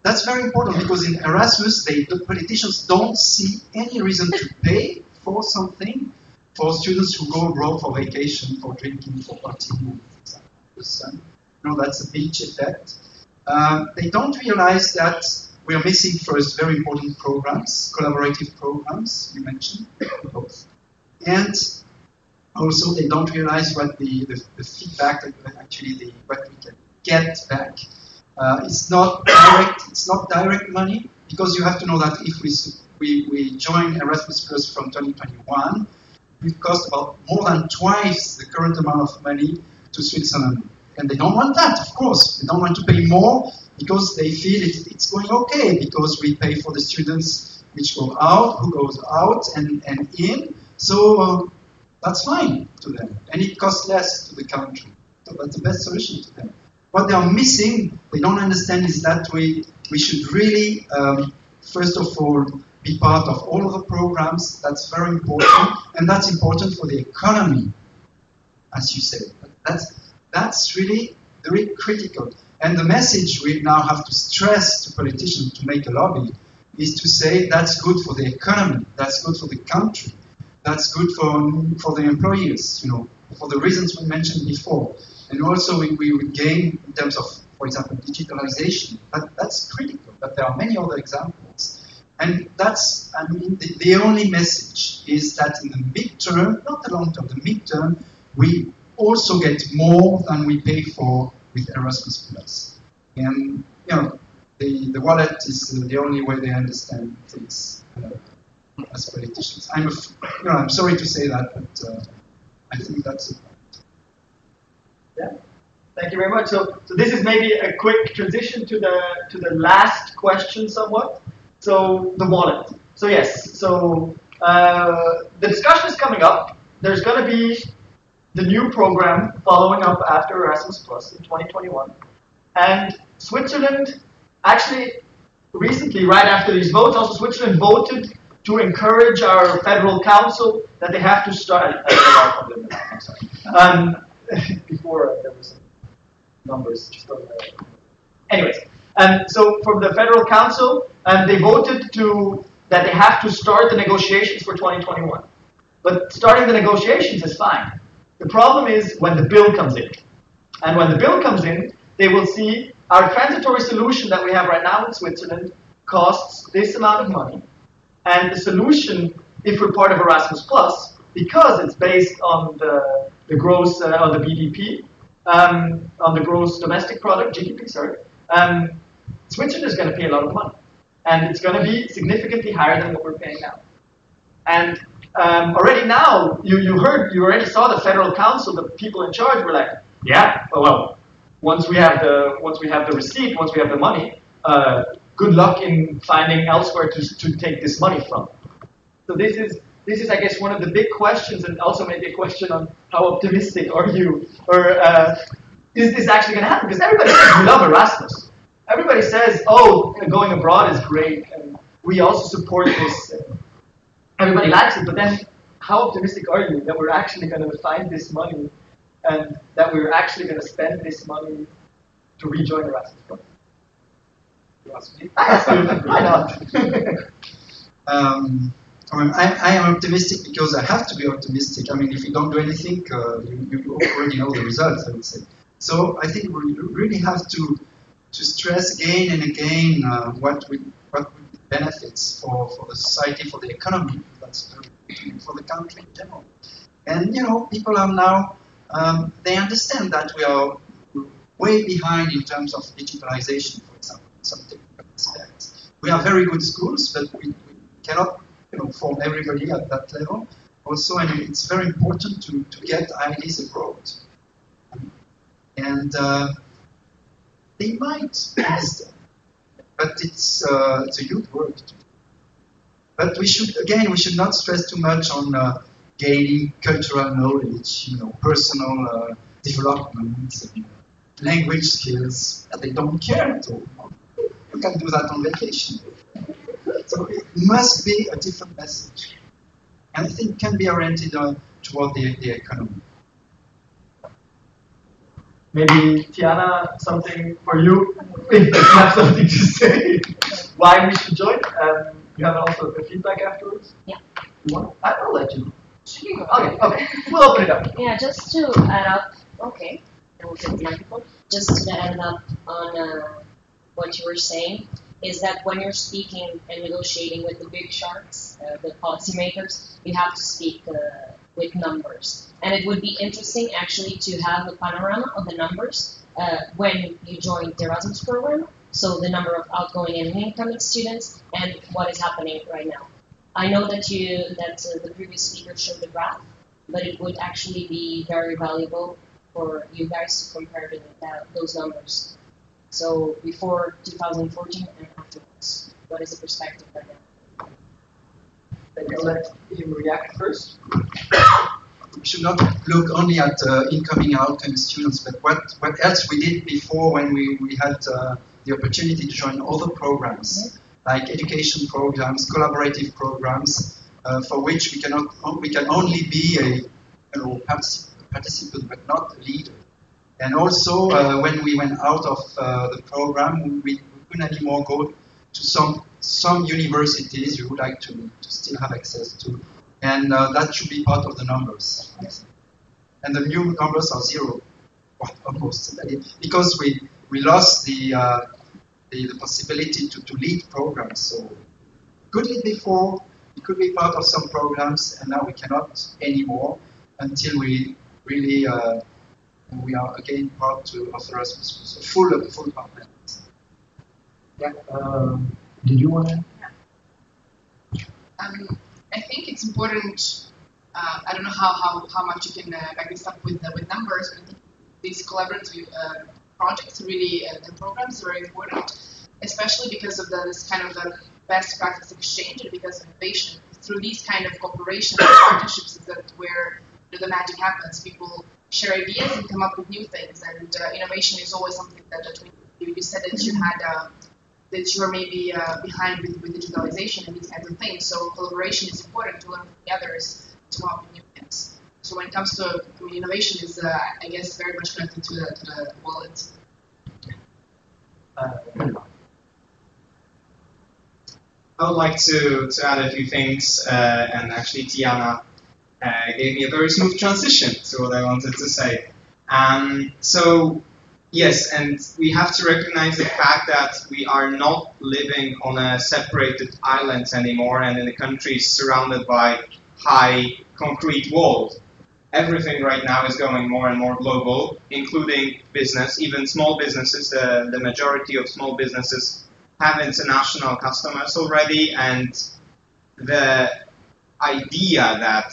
That's very important, because in Erasmus, the politicians don't see any reason to pay for something for students who go abroad for vacation, for drinking, for partying. You know, that's a beach effect. They don't realize that we are missing first very important programs, collaborative programs, you mentioned both. And also they don't realize what the feedback, actually what we can get back. It's not direct money, because you have to know that if we join Erasmus Plus from 2021, it costs about more than twice the current amount of money to Switzerland. And they don't want that, of course. They don't want to pay more because they feel it's going okay, because we pay for the students who goes out and in. So that's fine to them. And it costs less to the country. So that's the best solution to them. What they are missing, they don't understand, is that we should really, first of all, be part of all of the programs. That's very important. And that's important for the economy, as you say. That's really very critical. And the message we now have to stress to politicians to make a lobby is to say that's good for the economy, that's good for the country, that's good for the employers, for the reasons we mentioned before. And also we would gain in terms of, for example, digitalization. That's critical, but there are many other examples. And that's, the only message is that in the midterm, not the long term, the midterm, we also get more than we pay for with Erasmus Plus. And the wallet is the only way they understand things as politicians. I'm sorry to say that, but I think that's it. Yeah. Thank you very much. So this is maybe a quick transition to the last question, somewhat. So the wallet. So yes. So the discussion is coming up. There's going to be the new program following up after Erasmus Plus in 2021. And Switzerland, actually, recently, right after these votes, also Switzerland voted to encourage our federal council that they have to start. I'm sorry. Before there were some numbers. Anyways, so from the federal council, they voted that they have to start the negotiations for 2021. But starting the negotiations is fine. The problem is when the bill comes in. And when the bill comes in, they will see our transitory solution that we have right now in Switzerland costs this amount of money. And the solution, if we're part of Erasmus Plus, because it's based on the gross, on the BDP, on the gross domestic product, GDP, sorry, Switzerland is going to pay a lot of money. And it's going to be significantly higher than what we're paying now. And already now, you already saw the federal council, the people in charge were like, yeah, well, once we have the receipt, once we have the money, good luck in finding elsewhere to take this money from. So this is, I guess, one of the big questions, and also maybe a question on how optimistic are you, or is this actually going to happen? Because everybody says we love Erasmus. Everybody says, oh, going abroad is great, and we also support this. Everybody likes it, but then how optimistic are you that we're actually going to find this money and that we're actually going to spend this money to rejoin Erasmus? You ask me? I ask you. Why not? I am optimistic because I have to be optimistic. If you don't do anything, you already know the results, I would say. So I think we really have to stress again and again what would be benefits for the society, for the economy, that's for the country in general. And people are now, they understand that we are way behind in terms of digitalization, for example, in some technical aspects. We have very good schools, but we cannot form everybody at that level. Also, and it's very important to get ideas abroad. And they might understand, but it's a huge work to do. But we should not stress too much on gaining cultural knowledge, personal development, and language skills that they don't care at all. You can do that on vacation. So it must be a different message. And I think it can be oriented toward the economy. Maybe, Tiana, something for you, if you have something to say, why we should join. You have also the feedback afterwards? Yeah. I'll let you. Okay, we'll open it up. Yeah, just to add up, okay, that was a microphone. Just to add up on what you were saying. is that when you're speaking and negotiating with the big sharks, the policymakers, you have to speak with numbers. And it would be interesting actually to have a panorama of the numbers when you joined the Erasmus program, so the number of outgoing and incoming students, and what is happening right now. I know that the previous speaker showed the graph, but it would actually be very valuable for you guys to compare those numbers. So before 2014 and afterwards, what is the perspective right now? I'll let him react first. We should not look only at incoming and outgoing students, but what else we did before when we had the opportunity to join other programs, like education programs, collaborative programs, for which we can only be a participant, but not a leader. And also, when we went out of the program, we couldn't anymore go to some universities we would like to still have access to. And that should be part of the numbers. And the new numbers are zero, almost, because we lost the possibility to lead programs. So we could lead before, we could be part of some programs, and now we cannot anymore until we really we are again part of Erasmus, so full partner. Yeah. Did you want to? I think it's important. I don't know how much you can back this up with numbers, but I think these collaborative projects really and programs are very important, especially because of this kind of best practice exchange and because of innovation. Through these kind of cooperation and partnerships is that where the magic happens. People share ideas and come up with new things, and innovation is always something that you said that you had. That you're maybe behind with digitalization and these kinds of things. So collaboration is important to learn from the others to come up with new things. So when it comes to innovation is, I guess, very much connected to the wallet. I would like to add a few things, and actually Tiana gave me a very smooth transition to what I wanted to say. So yes, and we have to recognize the fact that we are not living on a separated island anymore and in a country surrounded by high concrete walls. Everything right now is going more and more global, including business, even small businesses. The majority of small businesses have international customers already, and the idea that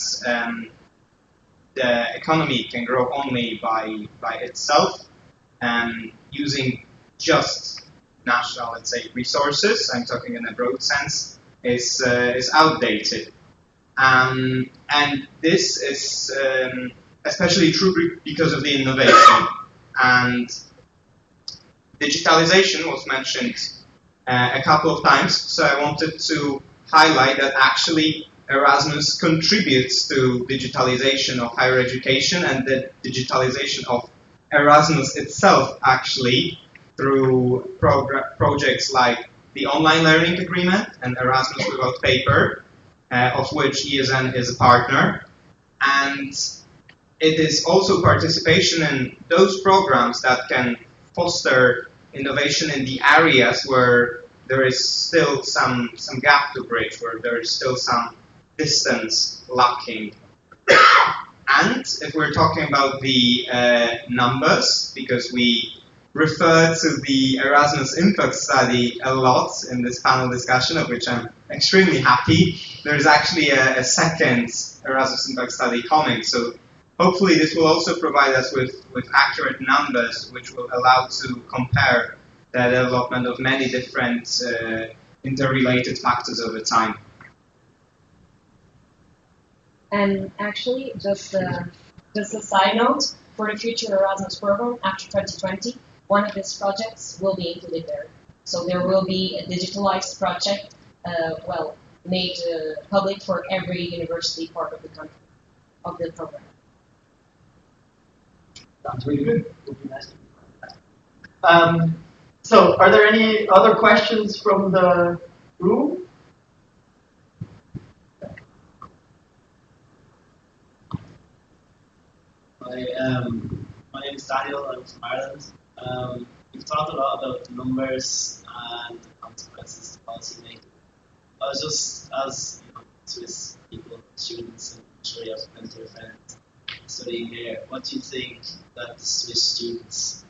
the economy can grow only by itself using just national, let's say, resources, I'm talking in a broad sense, is outdated. And this is especially true because of the innovation. And digitalization was mentioned a couple of times, so I wanted to highlight that actually Erasmus contributes to digitalization of higher education and the digitalization of Erasmus itself, actually, through projects like the online learning agreement and Erasmus Without Paper, of which ESN is a partner. And it is also participation in those programs that can foster innovation in the areas where there is still some gap to bridge, where there is still some distance lacking. And if we're talking about the numbers, because we refer to the Erasmus Impact Study a lot in this panel discussion, of which I'm extremely happy, there's actually a second Erasmus Impact Study coming. So hopefully this will also provide us with accurate numbers, which will allow to compare the development of many different interrelated factors over time. And actually, just a side note, for the future Erasmus program after 2020, one of these projects will be included there. So there will be a digitalized project, made public for every university part of the country, of the program. Sounds really good. Would be nice to So, are there any other questions from the room? My name is Daniel. I'm from Ireland. We've talked a lot about numbers and policymaking. I was just, as you know, Swiss people, students, and I'm sure you have plenty of friends studying here. What do you think that the Swiss students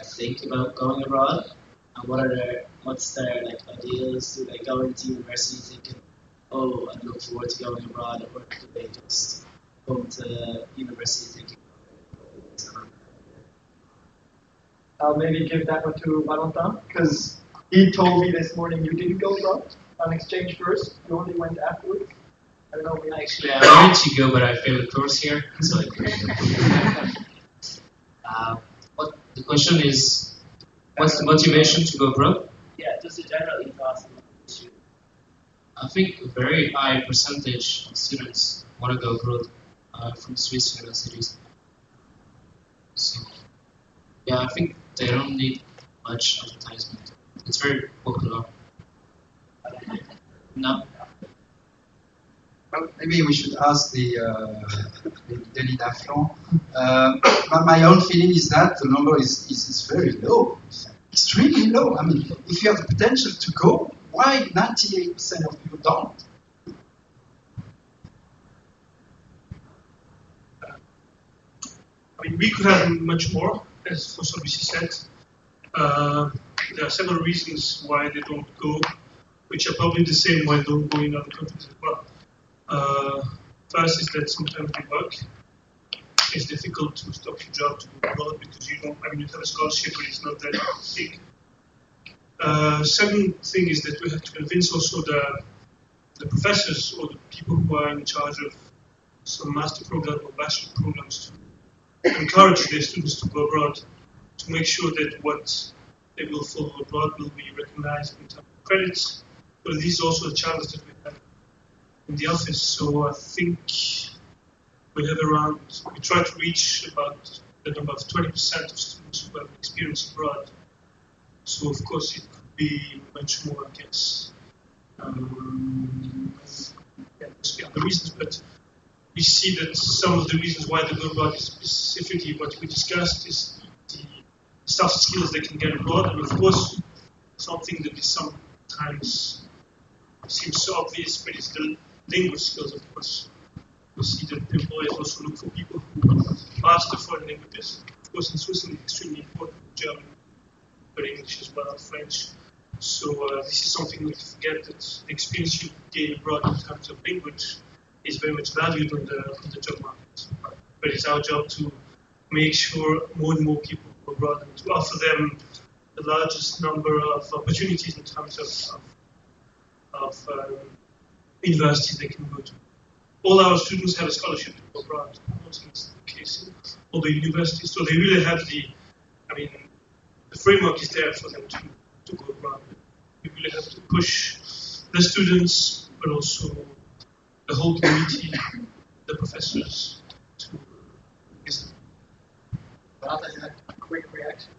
think about going abroad? And what's their like ideals? Do they go into university thinking, oh, I look forward to going abroad, or do they just go to university thinking? I'll maybe give that one to Valentin, because he told me this morning you didn't go abroad on exchange first, you only went afterwards. I don't know. Actually, I wanted to go, but I failed the course here, so I couldn't. What the question is, what's the motivation to go abroad? Yeah, just a general ethos. I think a very high percentage of students want to go abroad from Swiss universities. So, yeah, I think they don't need much advertisement. It's very popular. No. Well, maybe we should ask the Denis Daflon. My own feeling is that the number is very low, extremely low. I mean, if you have the potential to go, why 98% of people don't? I mean, we could have much more, as Fossabisi said. There are several reasons why they don't go, which are probably the same why they don't go in other countries as well. First is that sometimes the work is difficult to stop your job to go abroad because you don't. I mean, you have a scholarship, but it's not that big. Second thing is that we have to convince also the professors or the people who are in charge of some master program or bachelor programs to encourage their students to go abroad, to make sure that what they will follow abroad will be recognized in terms of credits. But this is also a challenge that we have in the office. So I think we try to reach about the number of 20% of students who have experience abroad. So of course it could be much more, I guess. Must be other reasons, but we see that some of the reasons why they go abroad is specifically what we discussed is the soft skills they can get abroad, and of course something that is sometimes seems so obvious, but it's the language skills, of course. We see that the employers also look for people who master foreign languages. Of course, in Switzerland, it's extremely important, German, but English as well, French. So this is something we forget, that the experience you gain abroad in terms of language is very much valued on the job market. But it's our job to make sure more and more people go abroad and to offer them the largest number of opportunities in terms of universities they can go to. All our students have a scholarship to go abroad. Mostly it's the case in all the universities. So they really have the framework is there for them to go abroad. We really have to push the students, but also the whole community, the professors, to visit. Quick reaction.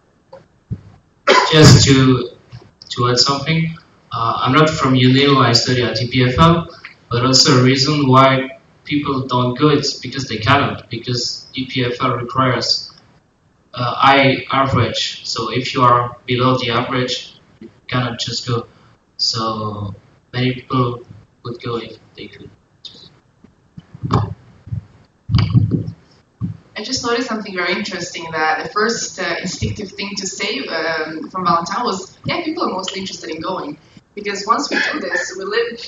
Just to add something, I'm not from UNIL, I study at EPFL, but also a reason why people don't go is because they cannot, because EPFL requires high average. So if you are below the average, you cannot just go. So many people would go if they could. I just noticed something very interesting, that the first instinctive thing to say from Valentin was, yeah, people are mostly interested in going. Because once we do this,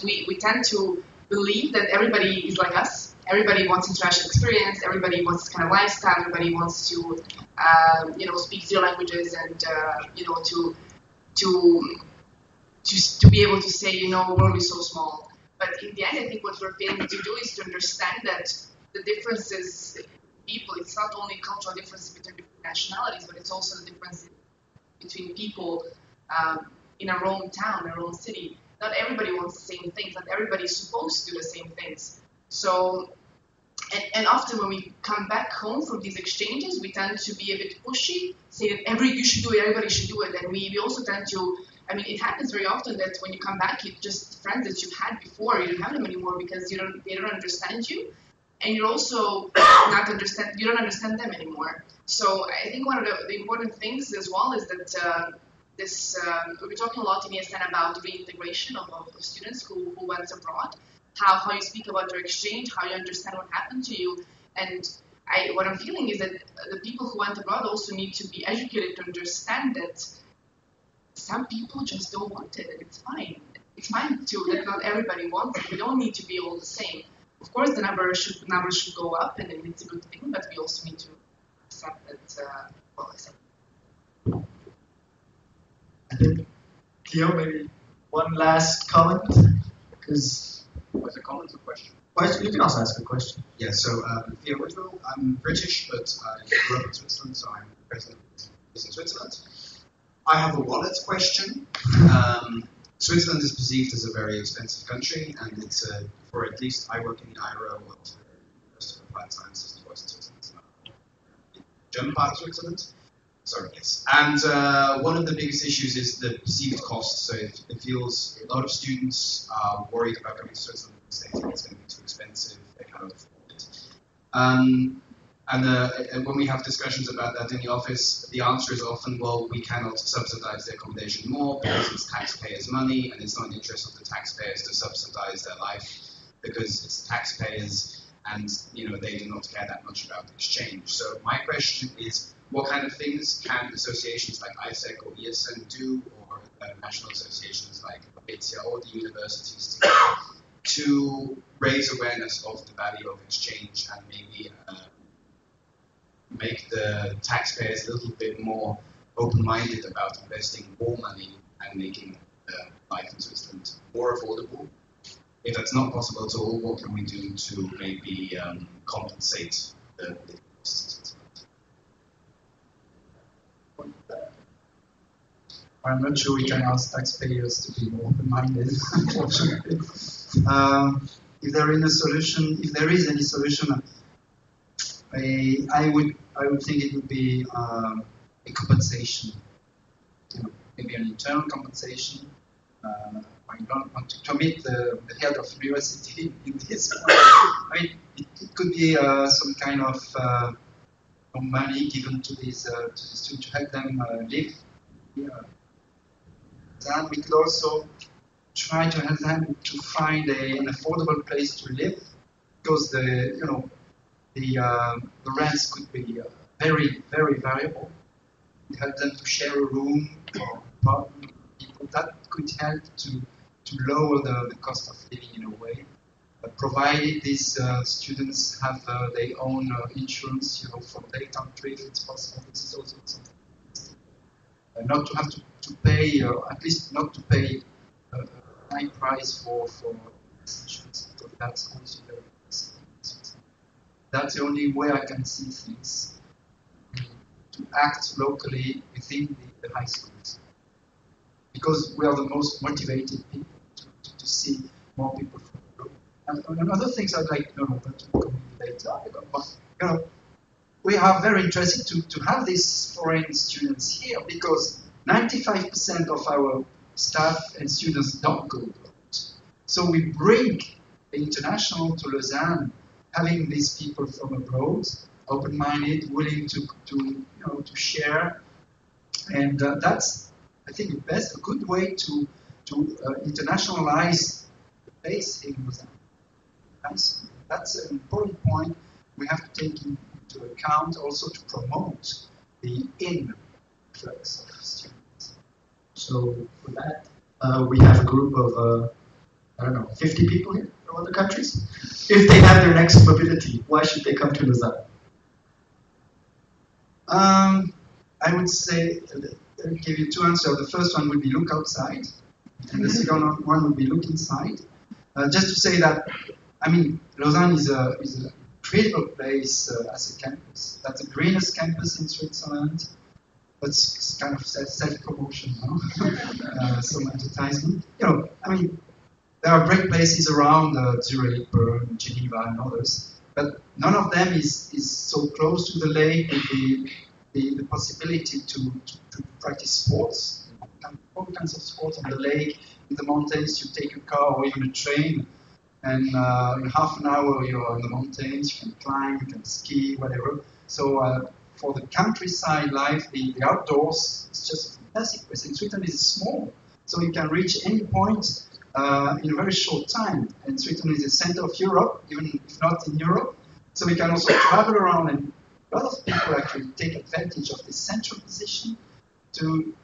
we tend to believe that everybody is like us. Everybody wants international experience. Everybody wants this kind of lifestyle. Everybody wants to, speak 0 languages and, to be able to say, the world is so small. But in the end, I think what we're failing to do is to understand that the differences people, it's not only cultural differences between different nationalities, but it's also the difference between people in our own town, our own city. Not everybody wants the same things. Not everybody is supposed to do the same things. So, and often when we come back home from these exchanges, we tend to be a bit pushy, say that you should do it, everybody should do it. And we also tend to, it happens very often that when you come back, you just friends that you've had before, you don't have them anymore because they don't understand you. And you're also you don't understand them anymore. So I think one of the important things as well is that this we're talking a lot in ESN about reintegration of students who went abroad, how you speak about your exchange, how you understand what happened to you, and what I'm feeling is that the people who went abroad also need to be educated to understand that some people just don't want it, and it's fine. It's fine too that not everybody wants it. We don't need to be all the same. Of course, the numbers should go up, and it's a good thing. But we also need to accept that. I think, Theo, maybe one last comment, because was a comment or question? You can also ask a question. Yeah. So Theo Whitwell, I'm British, but I grew up in Switzerland, so I'm present in Switzerland. I have a wallet question. Switzerland is perceived as a very expensive country, and it's for at least I work in the IRO of the University of Applied Sciences in Switzerland, German part of Switzerland. Sorry, yes. And one of the biggest issues is the perceived cost. So it feels a lot of students are worried about coming to Switzerland because they think it's going to be too expensive. They cannot afford it. And when we have discussions about that in the office, the answer is often, well, we cannot subsidize their accommodation more because it's taxpayers' money, and it's not in the interest of the taxpayers to subsidize their life because it's taxpayers, and they do not care that much about exchange. So my question is, what kind of things can associations like ISEC or ESN do, or national associations like Helvetia or the universities together to raise awareness of the value of exchange and maybe make the taxpayers a little bit more open-minded about investing more money and making life in Switzerland more affordable? If that's not possible at all, what can we do to maybe compensate the costs in Switzerland? I'm not sure we can ask taxpayers to be more open-minded, unfortunately. If there is any solution, I would think it would be a compensation, maybe an internal compensation. I don't want to commit the head of the university in this. I mean, it could be some kind of money given to these students to help them live. Then we could also try to help them to find an affordable place to live, because the rents could be very, very variable. We help them to share a room or apartment with people. That could help to lower the cost of living in a way. Provided these students have their own insurance, from their country, if it's possible. This is also something. Not to have to pay, at least not to pay a high price for insurance, because that's also very expensive. That's the only way I can see things, to act locally within the high schools. Because we are the most motivated people to see more people from Europe. And other things I'd like to know about to communicate later, but we are very interested to have these foreign students here, because 95% of our staff and students don't go abroad. So we bring the international to Lausanne, having these people from abroad, open-minded, willing to share, and that's, I think, a good way to internationalize the place in Lausanne. That's an important point we have to take into account, also to promote the influx of students. So for that, we have a group of, 50 people here from other countries. If they have their next mobility, why should they come to Lausanne? I would say, I'll give you two answers. The first one would be look outside, and the second one would be look inside. Just to say that, Lausanne is a incredible place as a campus. That's the greenest campus in Switzerland. That's kind of self-promotion, no? Some advertisement. There are great places around Zurich, Bern, Geneva, and others, but none of them is so close to the lake with the possibility to practice sports. All kinds of sports on the lake, in the mountains. You take a car or even a train, and in half an hour you're on the mountains. You can climb, you can ski, whatever. So for the countryside life, the outdoors, it's just a fantastic place. And Switzerland is small, so you can reach any point in a very short time. And Switzerland is the center of Europe, even if not in Europe. So we can also travel around, and a lot of people actually take advantage of this central position to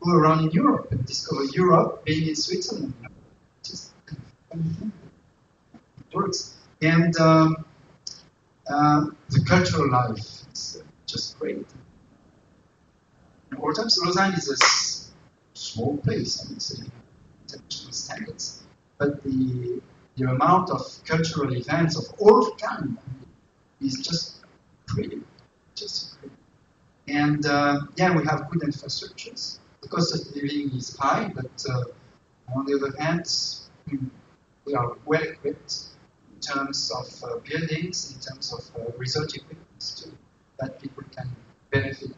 go around in Europe and discover Europe being in Switzerland. Just it works. And the cultural life is just great. All times Lausanne is a small place, I would say, international standards, but the amount of cultural events of all kinds is just crazy, just crazy. And yeah, we have good infrastructures. The cost of living is high, but on the other hand, we are well equipped in terms of buildings, in terms of research equipment too, that people can benefit.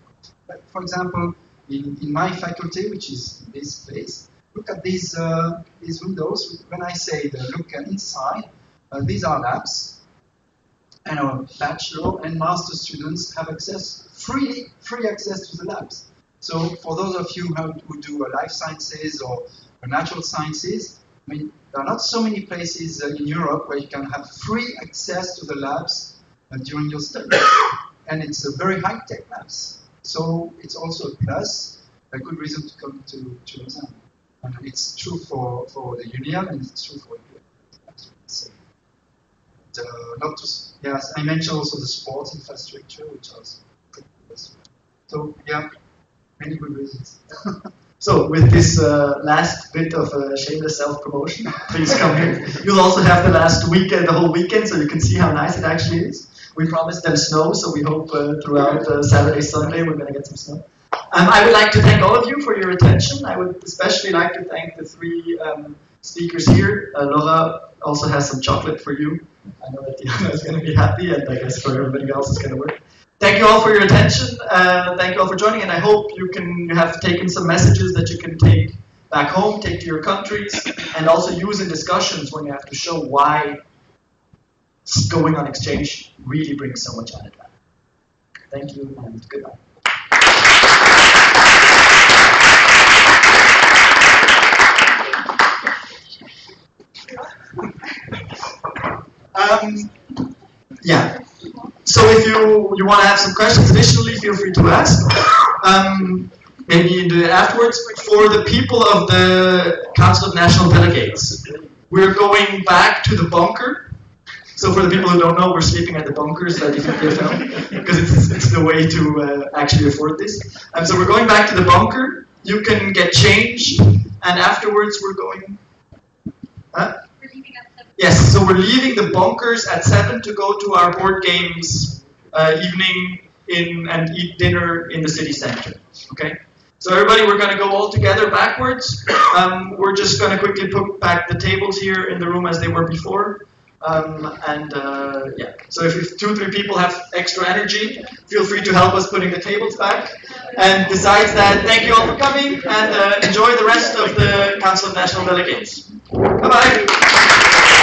But for example, in my faculty, which is this place, look at these windows. When I say look inside, these are labs, and our bachelor and master students have free access to the labs. So for those of you who do life sciences or natural sciences, I mean, there are not so many places in Europe where you can have free access to the labs during your study. And it's a very high-tech labs. So it's also a plus, a good reason to come to Lausanne. And it's true for the Union, and it's true for yes, I mentioned also the sports infrastructure, which was pretty good. So yeah, many good reasons. So with this last bit of shameless self-promotion, please come here. You'll also have the whole weekend, so you can see how nice it actually is. We promised them snow, so we hope throughout Saturday, Sunday, we're going to get some snow. I would like to thank all of you for your attention. I would especially like to thank the three speakers here. Laura also has some chocolate for you. I know that Diana is going to be happy, and I guess for everybody else it's going to work. Thank you all for your attention. Thank you all for joining, and I hope you have taken some messages that you can take back home, take to your countries, and also use in discussions when you have to show why going on exchange really brings so much added value. Thank you, and goodbye. Yeah. So if you want to have some questions additionally, feel free to ask. Maybe afterwards. For the people of the Council of National Delegates, we're going back to the bunker. So for the people who don't know, we're sleeping at the bunkers that you can because it's the way to actually afford this. So we're going back to the bunker. You can get changed, and afterwards we're going. We're leaving at 7. Yes, so we're leaving the bunkers at 7 to go to our board games evening and eat dinner in the city center. Okay. So everybody, we're going to go all together backwards. We're just going to quickly put back the tables here in the room as they were before. Yeah, so if 2 or 3 people have extra energy, feel free to help us putting the tables back. And besides that, thank you all for coming, and enjoy the rest of the Council of National Delegates. Bye-bye.